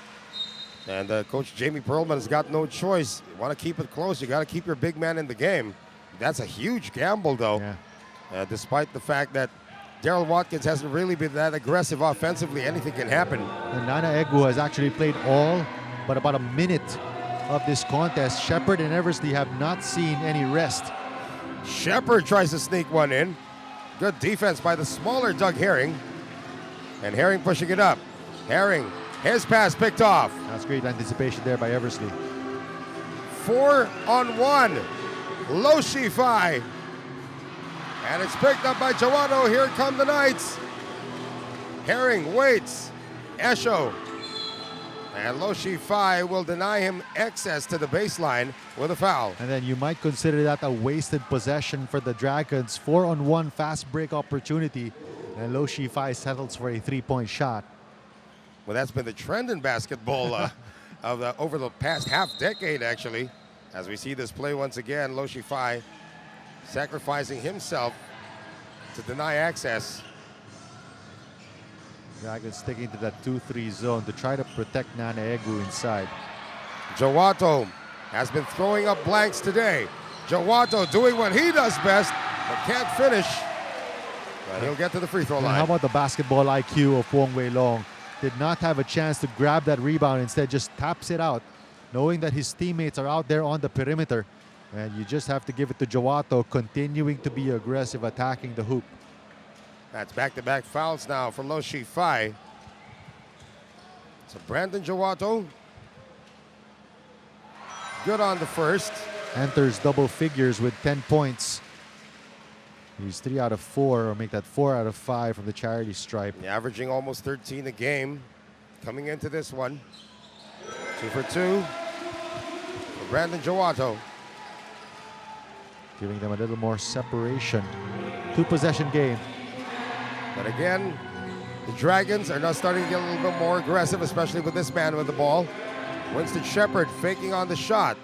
And Coach Jamie Perlman has got no choice. You want to keep it close. You got to keep your big man in the game. That's a huge gamble, though. Yeah. Despite the fact that Daryl Watkins hasn't really been that aggressive offensively, anything can happen. And Nanaegu has actually played all but about a minute of this contest. Shepard and Eversley have not seen any rest. Shepard tries to sneak one in. Good defense by the smaller Doug Herring. And Herring pushing it up. Herring, his pass picked off. That's great anticipation there by Eversley. 4-on-1. Low Shi-Fi. And it's picked up by Jawato. Here come the Knights. Herring waits. Esho. And Lo Shi-Fi will deny him access to the baseline with a foul. And then you might consider that a wasted possession for the Dragons. 4-on-1 fast break opportunity. And Lo Shi-Fi settles for a 3-point shot. Well, that's been the trend in basketball over the past half decade, actually. As we see this play once again, Lo Shi-Fi sacrificing himself to deny access. Dragons sticking to that 2-3 zone to try to protect Nanaegu inside. Jawato has been throwing up blanks today. Jawato doing what he does best, but can't finish. But he'll get to the free throw line. How about the basketball IQ of Wong Wei Long? Did not have a chance to grab that rebound, instead just taps it out, knowing that his teammates are out there on the perimeter. And you just have to give it to Jawato, continuing to be aggressive, attacking the hoop. That's back-to-back fouls now from Lo Shi-Fi. So Brandon Jawato, good on the first. Enters double figures with 10 points. He's 3 out of 4, or make that 4 out of 5 from the charity stripe. Averaging almost 13 a game. Coming into this one. 2 for 2 for Brandon Jawato. Giving them a little more separation. 2-possession game. But again, the Dragons are now starting to get a little bit more aggressive, especially with this man with the ball. Winston Shepard faking on the shot.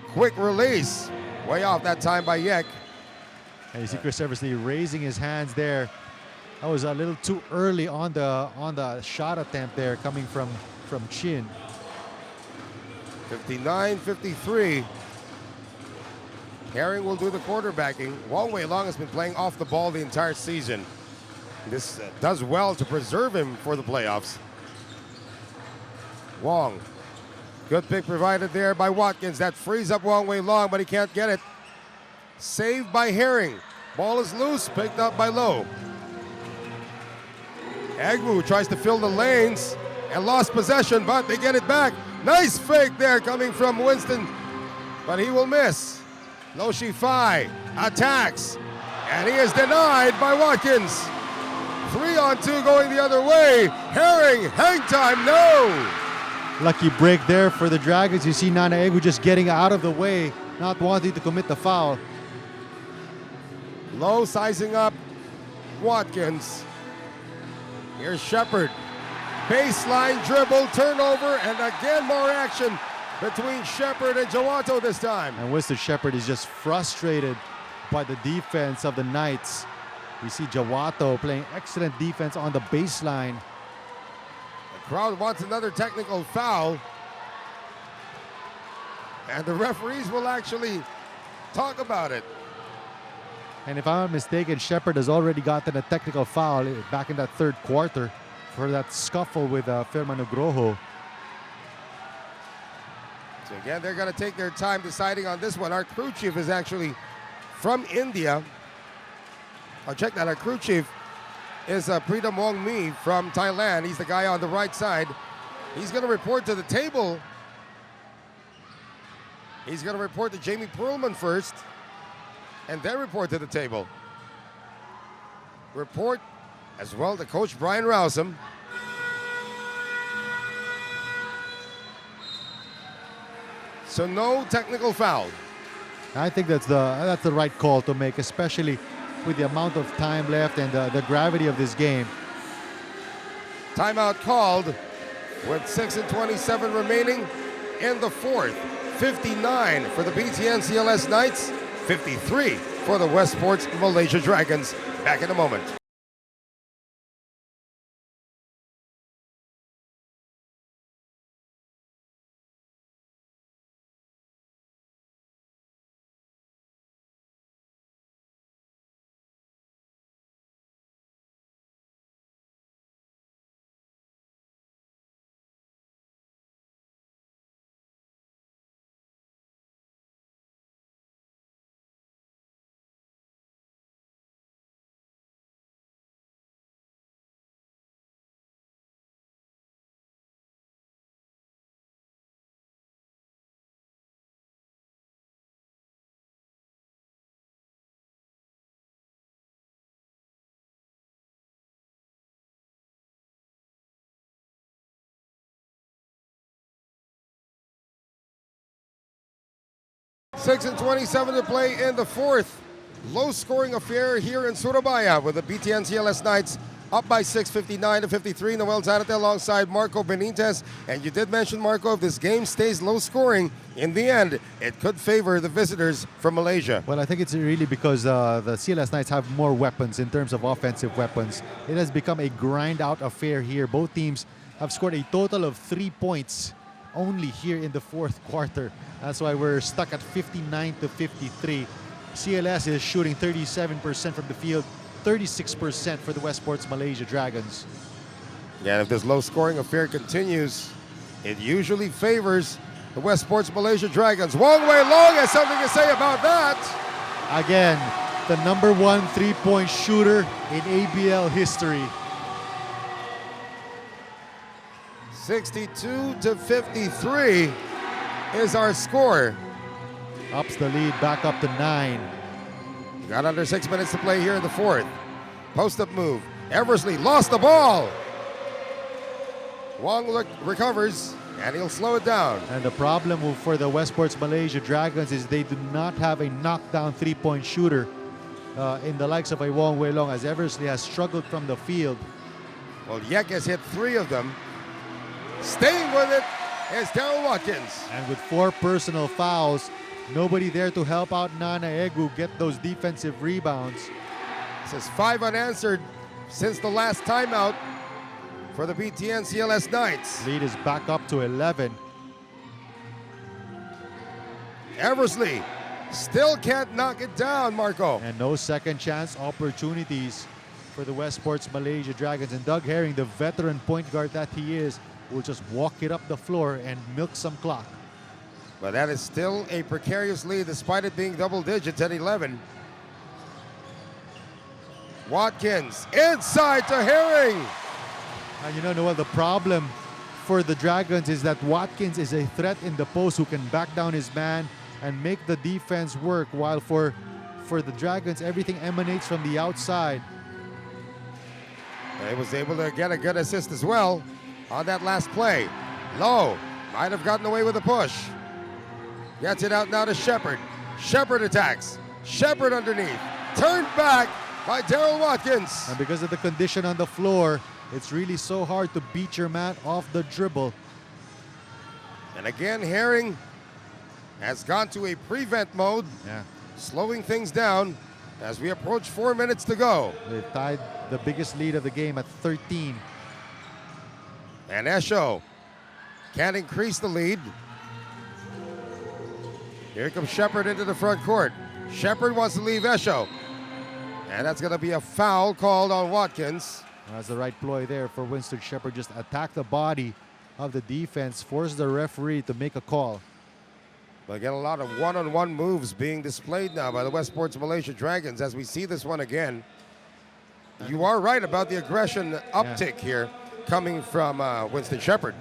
Quick release. Way off that time by Yek. And you see Chris Eversley raising his hands there. That was a little too early on the shot attempt there, coming from Chin. 59-53. Herring will do the quarterbacking. Wong Wei Long has been playing off the ball the entire season. This does well to preserve him for the playoffs. Wong. Good pick provided there by Watkins. That frees up Wong Wei Long, but he can't get it. Saved by Herring. Ball is loose, picked up by Lowe. Agwu tries to fill the lanes and lost possession, but they get it back. Nice fake there coming from Winston, but he will miss. Lo Shi-Fi attacks, and he is denied by Watkins. 3-on-2 going the other way. Herring, hang time, no! Lucky break there for the Dragons. You see Nanaegu just getting out of the way, not wanting to commit the foul. Low sizing up Watkins. Here's Shepard. Baseline dribble, turnover, and again more action between Shepard and Jawato this time. And Winston Shepard is just frustrated by the defense of the Knights. We see Jawato playing excellent defense on the baseline. The crowd wants another technical foul. And the referees will actually talk about it. And if I'm not mistaken, Shepard has already gotten a technical foul back in that third quarter for that scuffle with Firman Nugroho. So again, they're going to take their time deciding on this one. Our crew chief is actually from India. I'll check that. Our crew chief is Pritam Wong Mi from Thailand. He's the guy on the right side. He's going to report to the table He's going to report to Jamie Perlman first, and then report to the table. Report as well to Coach Brian Rousum. So no technical foul. I think that's the right call to make, especially with the amount of time left and the gravity of this game. Timeout called with 6:27 remaining in the fourth. 59 for the BTN CLS Knights, 53 for the Wesports Malaysia Dragons. Back in a moment. .27 to play in the fourth. Low-scoring affair here in Surabaya with the BTN CLS Knights up by 6, 59 to 53. Noel Zarate alongside Marco Benitez. And you did mention, Marco, if this game stays low-scoring, in the end, it could favor the visitors from Malaysia. Well, I think it's really because the CLS Knights have more weapons in terms of offensive weapons. It has become a grind-out affair here. Both teams have scored a total of 3 points only here in the fourth quarter. That's why we're stuck at 59 to 53. CLS is shooting 37% from the field, 36% for the Wesports Malaysia Dragons. Yeah, if this low-scoring affair continues, it usually favors the Wesports Malaysia Dragons. Wong Wei Long has something to say about that. Again, the #1 3-point shooter in ABL history. 62 to 53 is our score. Ups the lead back up to 9. Got under 6 minutes to play here in the fourth. Post-up move. Eversley lost the ball. Wong recovers, and he'll slow it down. And the problem for the Wesports Malaysia Dragons is they do not have a knockdown 3-point shooter in the likes of a Wong Wei Long, as Eversley has struggled from the field. Well, Yek has hit 3 of them. Staying with it is Daryl Watkins. And with 4 personal fouls, nobody there to help out Nana Egu get those defensive rebounds. This is 5 unanswered since the last timeout for the BTN CLS Knights. Lead is back up to 11. Eversley still can't knock it down, Marco. And no second chance opportunities for the Wesports Malaysia Dragons. And Doug Herring, the veteran point guard that he is, will just walk it up the floor and milk some clock. But that is still a precarious lead despite it being double digits at 11. Watkins inside to Herring. And you know, Noel, the problem for the Dragons is that Watkins is a threat in the post who can back down his man and make the defense work, while for the Dragons, everything emanates from the outside. He was able to get a good assist as well on that last play. Lowe might have gotten away with a push. Gets it out now to Shepard. Shepard attacks. Shepard underneath. Turned back by Daryl Watkins. And because of the condition on the floor, it's really so hard to beat your man off the dribble. And again, Herring has gone to a prevent mode, slowing things down as we approach 4 minutes to go. They've tied the biggest lead of the game at 13. And Esho can't increase the lead. Here comes Shepard into the front court. Shepard wants to leave Esho. And that's going to be a foul called on Watkins. That's the right ploy there for Winston Shepard. Just attack the body of the defense, force the referee to make a call. But again, a lot of one-on-one moves being displayed now by the Wesports Malaysia Dragons as we see this one again. You are right about the aggression uptick here coming from Winston Shepard.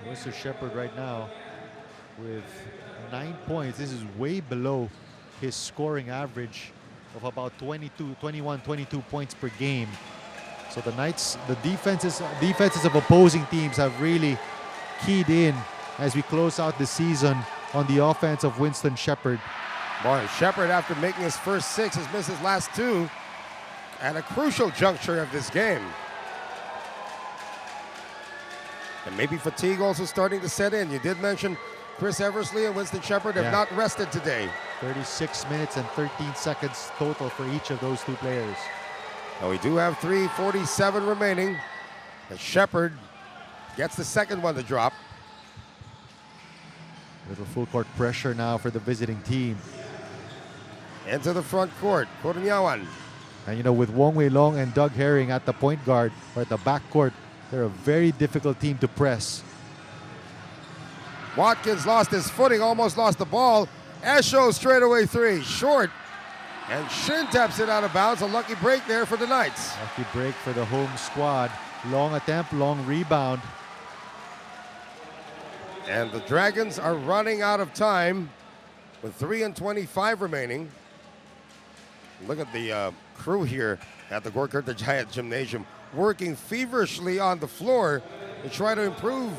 Mr. Shepherd right now with 9 points. This is way below his scoring average of about 21, 22 points per game. So the Knights, the defenses of opposing teams have really keyed in as we close out the season on the offense of Winston Shepherd. Boy, Shepherd, after making his first 6, has missed his last 2 at a crucial juncture of this game. And maybe fatigue also starting to set in. You did mention Chris Eversley and Winston Shepherd have not rested today. 36 minutes and 13 seconds total for each of those 2 players. Now we do have 3:47 remaining. And Shepherd gets the second one to drop. Little full court pressure now for the visiting team. Into the front court, Cornyawan. And you know, with Wong Wei Long and Doug Herring at the point guard or at the back court, they're a very difficult team to press. Watkins lost his footing, almost lost the ball. Esho straightaway 3, short. And Shin taps it out of bounds. A lucky break there for the Knights. Lucky break for the home squad. Long attempt, long rebound. And the Dragons are running out of time with 3:25 remaining. Look at the crew here at the Gorkurt Giant Gymnasium working feverishly on the floor to try to improve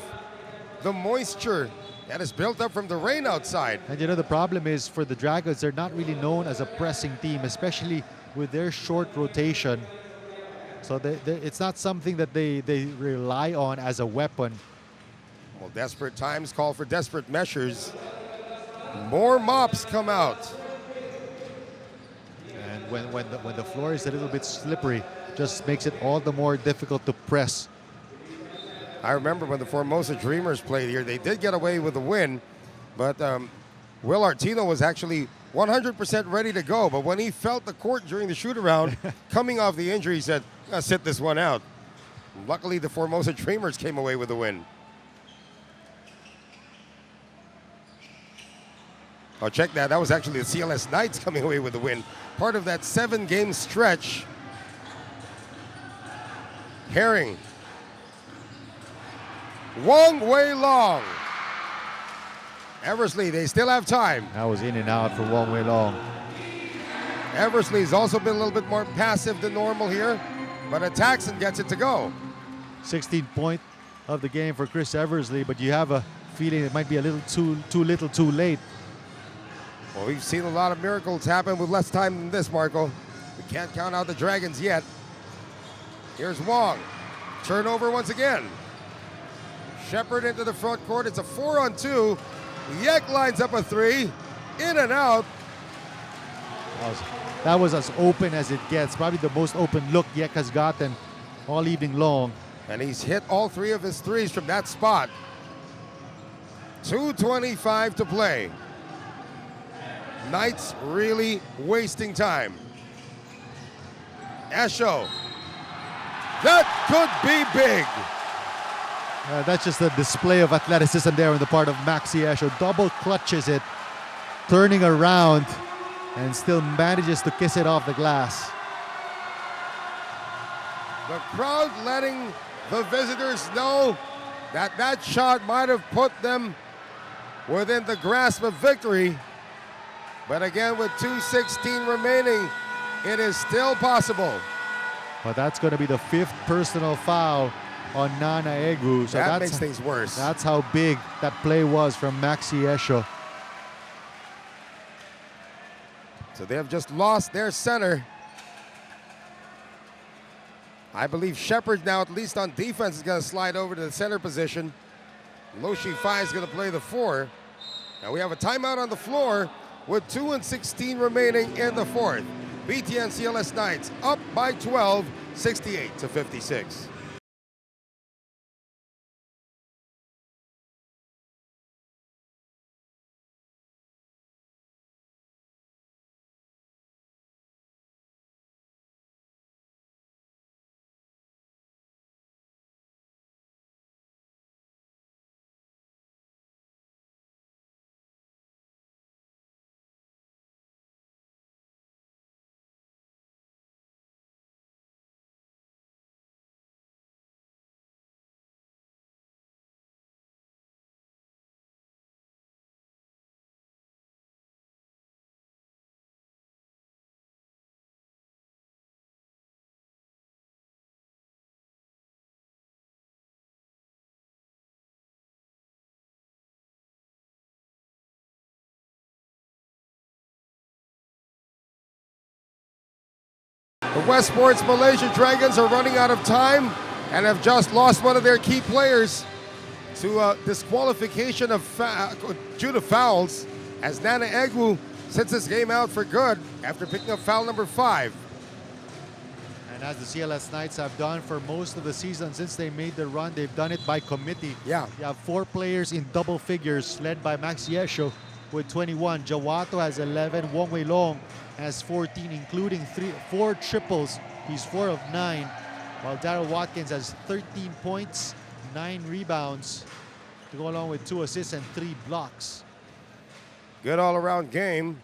the moisture that is built up from the rain outside. And you know, the problem is for the Dragons, they're not really known as a pressing team, especially with their short rotation. So it's not something that they rely on as a weapon. Well, desperate times call for desperate measures. More mops come out. And when the floor is a little bit slippery, just makes it all the more difficult to press. I remember when the Formosa Dreamers played here, they did get away with a win, but Will Artino was actually 100% ready to go. But when he felt the court during the shoot-around, coming off the injury, he said, "I'll sit this one out." Luckily, the Formosa Dreamers came away with a win. Oh, check that. That was actually the CLS Knights coming away with the win. Part of that 7-game stretch. Herring. Wong Wei Long. Eversley, they still have time. That was in and out for Wong Wei Long. Eversley's also been a little bit more passive than normal here, but attacks and gets it to go. 16th point of the game for Chris Eversley, but you have a feeling it might be a little too little too late. Well, we've seen a lot of miracles happen with less time than this, Marco. We can't count out the Dragons yet. Here's Wong. Turnover once again. Shepherd into the front court. It's a 4-on-2. Yek lines up a 3. In and out. That was as open as it gets. Probably the most open look Yek has gotten all evening long. And he's hit all 3 of his threes from that spot. 2:25 to play. Knights really wasting time. Esho. That could be big. That's just a display of athleticism there on the part of Maxi Esho. Double clutches it, turning around, and still manages to kiss it off the glass. The crowd letting the visitors know that that shot might have put them within the grasp of victory. But again, with 2:16 remaining, it is still possible. But that's going to be the 5th personal foul on Nana Egu. So that makes things worse. That's how big that play was from Maxi Esho. So they have just lost their center. I believe Shepherd now, at least on defense, is going to slide over to the center position. Loshi Fai is going to play the 4. Now we have a timeout on the floor with 2:16 remaining in the 4th. BTN CLS Knights up by 12, 68-56. The Wesports Malaysia Dragons are running out of time and have just lost one of their key players to disqualification due to fouls, as Nana Egwu sits this game out for good after picking up foul number 5. And as the CLS Knights have done for most of the season since they made the run, they've done it by committee. Yeah. You have 4 players in double figures, led by Max Yesho with 21. Jawato has 11. Wong Wei Long has 14, including 4 triples. He's 4 of 9. While Daryl Watkins has 13 points, 9 rebounds, to go along with 2 assists and 3 blocks. Good all-around game.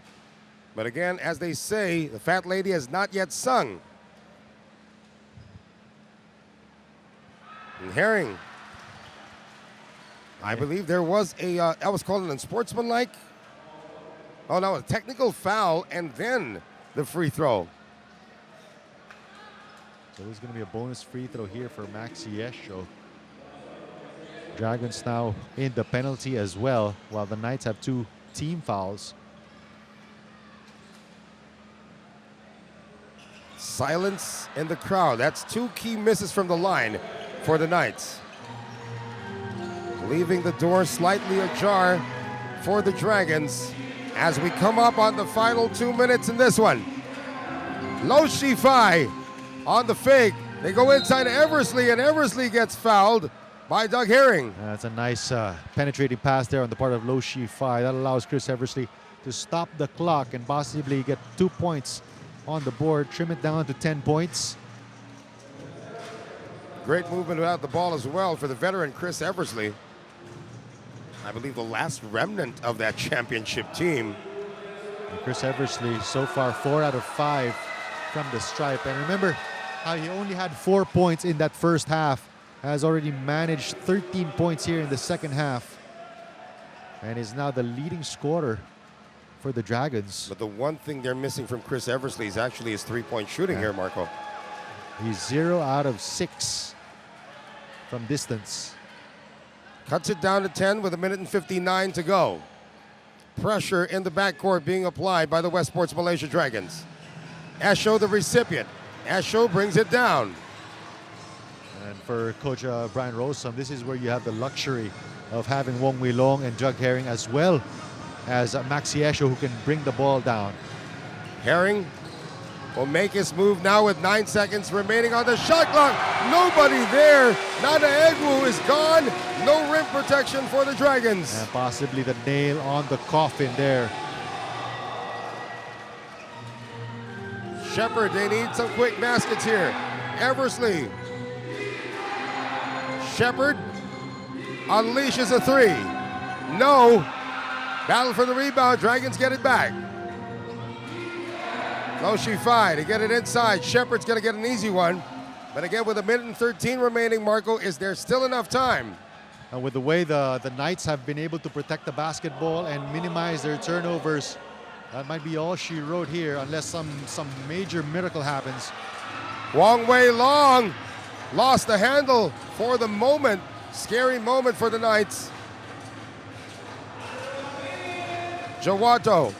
But again, as they say, the fat lady has not yet sung. And Herring, I believe there was that was called an unsportsmanlike. Oh no, a technical foul and then the free throw. So there's going to be a bonus free throw here for Max Yesho. Dragons now in the penalty as well, while the Knights have 2 team fouls. Silence in the crowd. That's 2 key misses from the line for the Knights. Leaving the door slightly ajar for the Dragons as we come up on the final 2 minutes in this one. Lo Shifai on the fake. They go inside Eversley, and Eversley gets fouled by Doug Herring. That's a nice penetrating pass there on the part of Lo Shifai. That allows Chris Eversley to stop the clock and possibly get 2 points on the board, trim it down to 10 points. Great movement without the ball as well for the veteran Chris Eversley. I believe the last remnant of that championship team. And Chris Eversley so far 4 out of 5 from the stripe. And remember how he only had 4 points in that first half, has already managed 13 points here in the second half, and is now the leading scorer for the Dragons. But the one thing they're missing from Chris Eversley is actually his 3-point shooting here, Marco. He's 0 out of 6 from distance. Cuts it down to 10 with 1:59 to go. Pressure in the backcourt being applied by the Wesports Malaysia Dragons. Esho the recipient. Esho brings it down. And for Coach Brian Rosum, this is where you have the luxury of having Wong Wei Long and Jug Herring, as well as Max Yesho, who can bring the ball down. Herring will make his move now with 9 seconds remaining on the shot clock. Nobody there. Nana Egwu is gone. No rim protection for the Dragons. And possibly the nail on the coffin there. Shepard, they need some quick baskets here. Eversley. Shepard unleashes a 3. No. Battle for the rebound. Dragons get it back. Lo Shifai to get it inside. Shepard's going to get an easy one. But again, with 1:13 remaining, Marco, is there still enough time? And with the way the Knights have been able to protect the basketball and minimize their turnovers, that might be all she wrote here, unless some major miracle happens. Wong Wei Long lost the handle for the moment. Scary moment for the Knights. Jawato,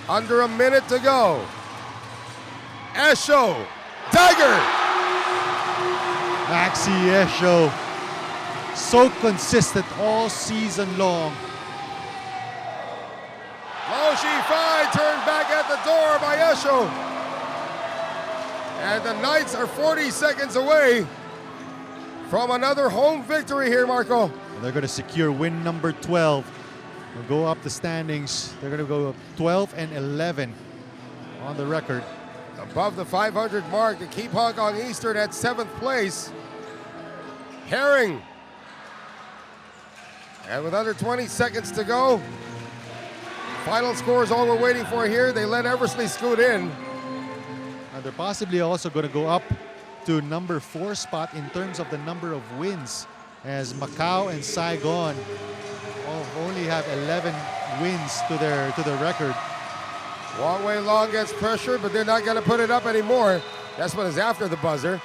under a minute to go. Esho, dagger! Maxi Esho, so consistent all season long. Lo Shifai turned back at the door by Esho. And the Knights are 40 seconds away from another home victory here, Marco. And they're going to secure win number 12. They'll go up the standings. They're going to go 12 and 11 on the record. Above the 500 mark, to keep Hong Kong Eastern at 7th place. Herring. And with under 20 seconds to go, final score is all we're waiting for here. They let Eversley scoot in. And they're possibly also going to go up to number 4 spot in terms of the number of wins, as Macau and Saigon only have 11 wins to their record. Wong Wei Long gets pressure, but they're not going to put it up anymore. That's what is after the buzzer.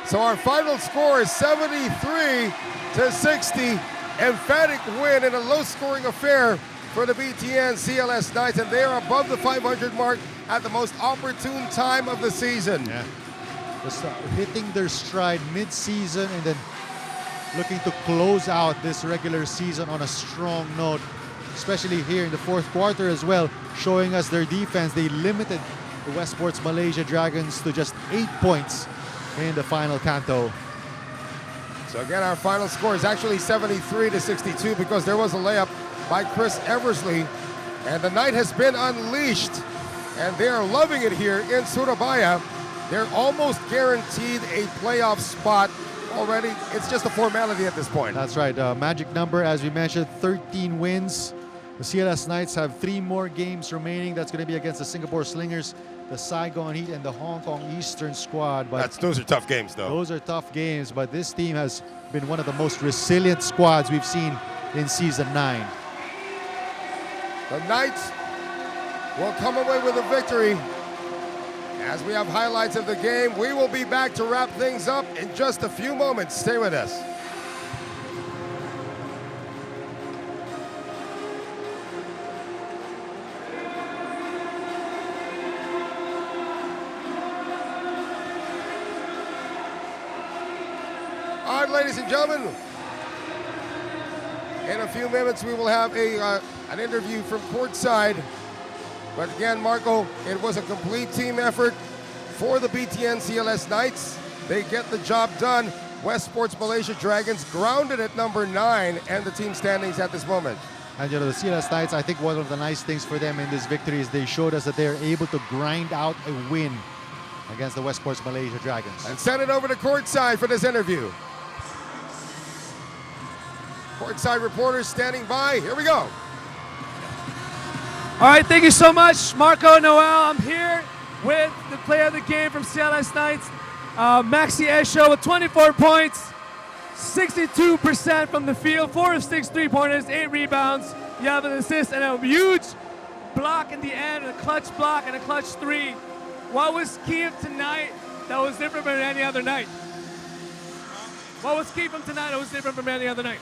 So our final score is 73-60. Emphatic win in a low-scoring affair for the BTN CLS Knights, and they are above the 500 mark at the most opportune time of the season. Yeah. Just hitting their stride mid-season and then looking to close out this regular season on a strong note, especially here in the fourth quarter as well, showing us their defense. They limited the Wesports Malaysia Dragons to just 8 points in the final canto. So again, our final score is actually 73-62 because there was a layup by Chris Eversley, and the night has been unleashed, and they are loving it here in Surabaya. They're almost guaranteed a playoff spot already. It's just a formality at this point. That's right. Magic number, as we mentioned, 13 wins. The CLS Knights have 3 more games remaining. That's going to be against the Singapore Slingers, the Saigon Heat, and the Hong Kong Eastern squad. But those are tough games, though. Those are tough games, but this team has been one of the most resilient squads we've seen in Season 9. The Knights will come away with a victory. As we have highlights of the game, we will be back to wrap things up in just a few moments. Stay with us. All right, ladies and gentlemen, in a few minutes we will have an interview from courtside. But again, Marco, it was a complete team effort for the BTN CLS Knights. They get the job done. Wesports Malaysia Dragons grounded at number 9 and the team standings at this moment. And the CLS Knights, I think one of the nice things for them in this victory is they showed us that they are able to grind out a win against the Wesports Malaysia Dragons. And send it over to courtside for this interview. Courtside reporters standing by. Here we go. All right, thank you so much, Marco, Noel. I'm here with the player of the game from CLS Knights, Maxi Esho, with 24 points, 62% from the field, 4 of 6 3-pointers, 8 rebounds. You have an assist and a huge block in the end, a clutch block and a clutch 3. What was key of tonight that was different from any other night? What was key from tonight that was different from any other night?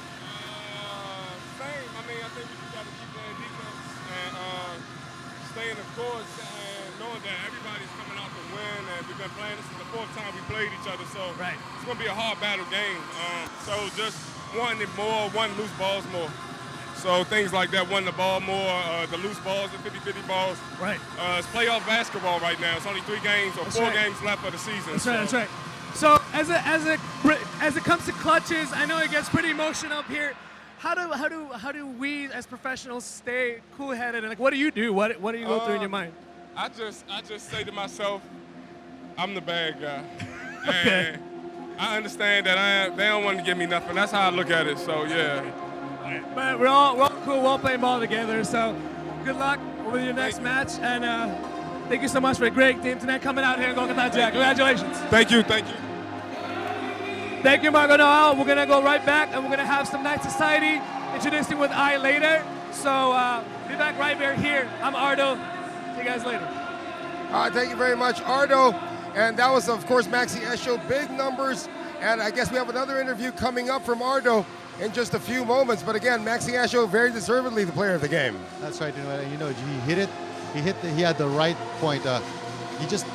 Same. I mean, I think we just got to keep playing defense and stay in the course and knowing that everybody's coming out to win. And we've been playing. This is the 4th time we played each other, so it's going to be a hard battle game. So just wanting it more, wanting loose balls more. So things like that, wanting the ball more, the loose balls, the 50-50 balls. Right. It's playoff basketball right now. It's only 3 games or 4 games left of the season. That's right. So as it comes to clutches, I know it gets pretty emotional up here. How do we as professionals stay cool-headed, and like what do you do? What do you go through in your mind? I just say to myself, I'm the bad guy. Okay. And I understand that they don't want to give me nothing. That's how I look at it. So yeah. But we're all cool. We're all playing ball together. So good luck with your next match, and thank you so much for a great team tonight coming out here and going to that jack. Congratulations. Thank you. Thank you, Marco Noel. We're going to go right back, and we're going to have some Night Society introducing with I later. So be back right here. I'm Ardo. See you guys later. All right, thank you very much, Ardo. And that was, of course, Maxi Esho. Big numbers. And I guess we have another interview coming up from Ardo in just a few moments. But again, Maxi Esho, very deservedly the player of the game. That's right. You know, he hit it. He had the right point. He just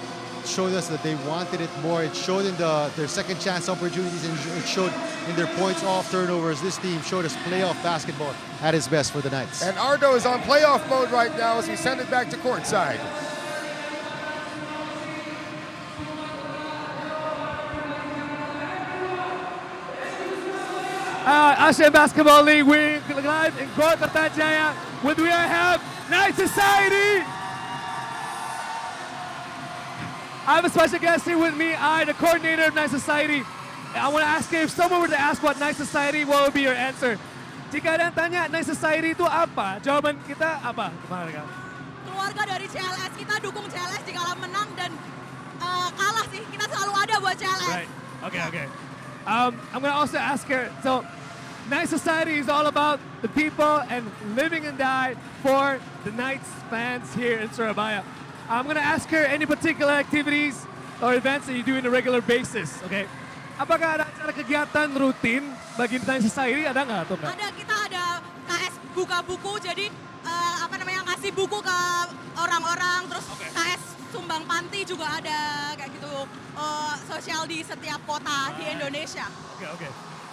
showed us that they wanted it more. It showed in their second chance opportunities, and it showed in their points off turnovers. This team showed us playoff basketball at its best for the Knights. And Ardo is on playoff mode right now as we send it back to courtside. ASEAN Basketball League, we're live in Kolkata Jaya. With we have Night Society. I have a special guest here with me, the coordinator of Night Society. I want to ask you, if someone were to ask what Night Society, what would be your answer? Jika ada yang tanya Night Society itu apa, jawaban kita apa? Keluarga dari CLS, kita dukung CLS jika menang dan kalah sih, kita selalu ada buat CLS. Right. Okay. I'm going to also ask her, so Night Society is all about the people and living and die for the Knights fans here in Surabaya. I'm going to ask her any particular activities or events that you do on a regular basis, okay? Apakah ada acara kegiatan rutin bagi Night Society? Ada nggak? Ada, kita ada KS buka buku, jadi ngasih buku ke orang-orang, terus KS sumbang panti juga ada kayak gitu, sosial di setiap kota di Indonesia. Okay.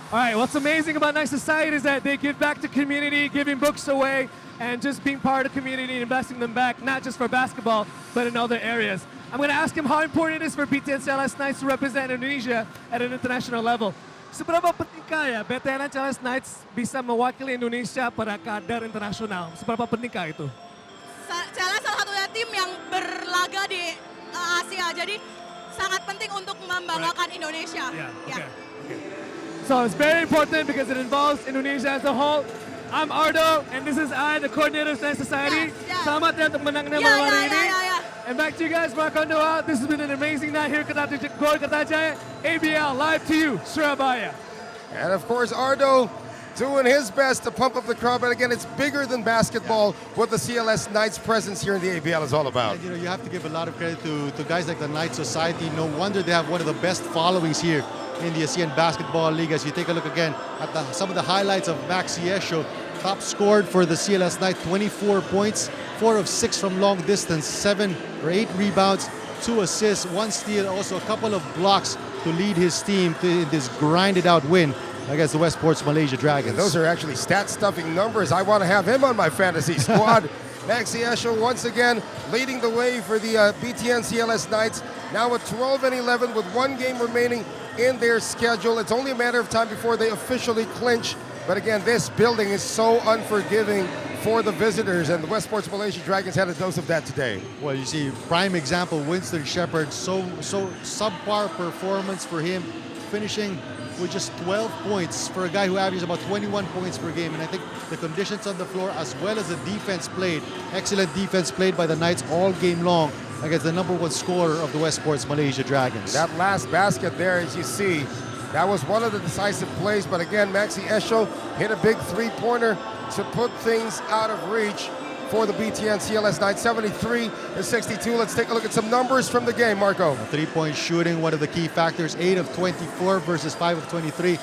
All right, what's amazing about Nice Society is that they give back to community, giving books away, and just being part of the community and investing them back, not just for basketball, but in other areas. I'm going to ask him how important it is for BTN CLS Knights to represent Indonesia at an international level. Seberapa pentingkah ya BTN CLS Knights bisa mewakili Indonesia pada kadar internasional? Seberapa pentingkah itu? CLS salah satu tim yang berlaga di Asia, jadi sangat penting untuk membanggakan Indonesia. Okay. So it's very important because it involves Indonesia as a whole. I'm Ardo, and this is I, the coordinator of Nice Society. Selamat ya untuk menangnya malam hari ini. And back to you guys, Marco Noah. This has been an amazing night here at Gor Kertajaya. ABL, live to you, Surabaya. And of course, Ardo doing his best to pump up the crowd. But again, it's bigger than basketball, what the CLS Knights presence here in the ABL is all about. And, you have to give a lot of credit to guys like the Knight Society. No wonder they have one of the best followings here in the ASEAN Basketball League. As you take a look again at some of the highlights of Maxi Esho, top scored for the CLS Knight, 24 points, 4 of 6 from long distance, 7 or 8 rebounds, 2 assists, 1 steal, also a couple of blocks to lead his team to this grinded out win against the Wesports Malaysia Dragons. And those are actually stat-stuffing numbers. I want to have him on my fantasy squad. Maxi Esho once again leading the way for the BTN CLS Knights, now at 12-11 with 1 game remaining in their schedule. It's only a matter of time before they officially clinch. But again, this building is so unforgiving for the visitors, and the Wesports Malaysia Dragons had a dose of that today. Well, you see, prime example, Winston Shepard, so subpar performance for him, finishing with just 12 points for a guy who averages about 21 points per game. And I think the conditions on the floor, as well as the defense played, excellent defense played by the Knights all game long against the #1 scorer of the Wesports Malaysia Dragons. That last basket there, as you see, that was one of the decisive plays. But again, Maxi Esho hit a big three-pointer to put things out of reach for the BTN CLS Knights, 73-62. Let's take a look at some numbers from the game, Marco. Three-point shooting, one of the key factors, 8 of 24 versus 5 of 23.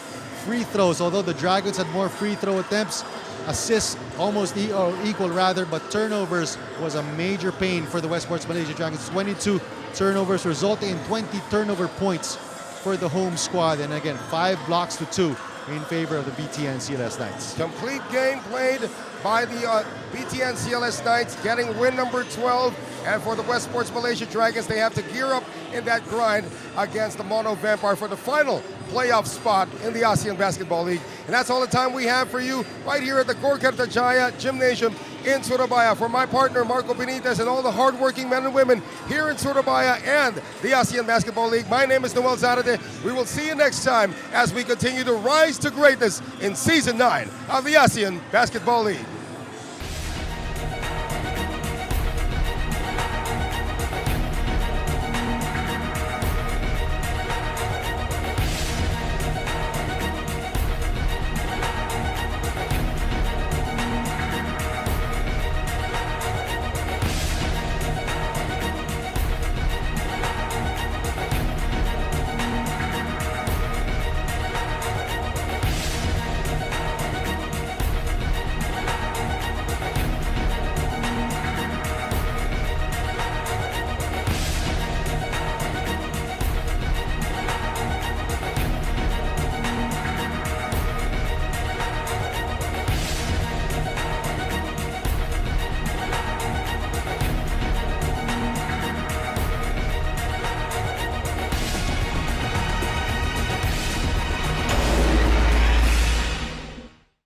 Free throws, although the Dragons had more free throw attempts, assists almost equal rather, but turnovers was a major pain for the Wesports Malaysia Dragons. 22 turnovers resulting in 20 turnover points for the home squad, and again 5 blocks to 2 in favor of the BTN CLS Knights. Complete game played by the BTN CLS Knights, getting win number 12. And for the Wesports Malaysia Dragons, they have to gear up in that grind against the Mono Vampire for the final playoff spot in the ASEAN Basketball League. And that's all the time we have for you right here at the Gor Kertajaya Gymnasium in Surabaya. For my partner, Marco Benitez, and all the hardworking men and women here in Surabaya and the ASEAN Basketball League, my name is Noel Zarate. We will see you next time as we continue to rise to greatness in Season 9 of the ASEAN Basketball League.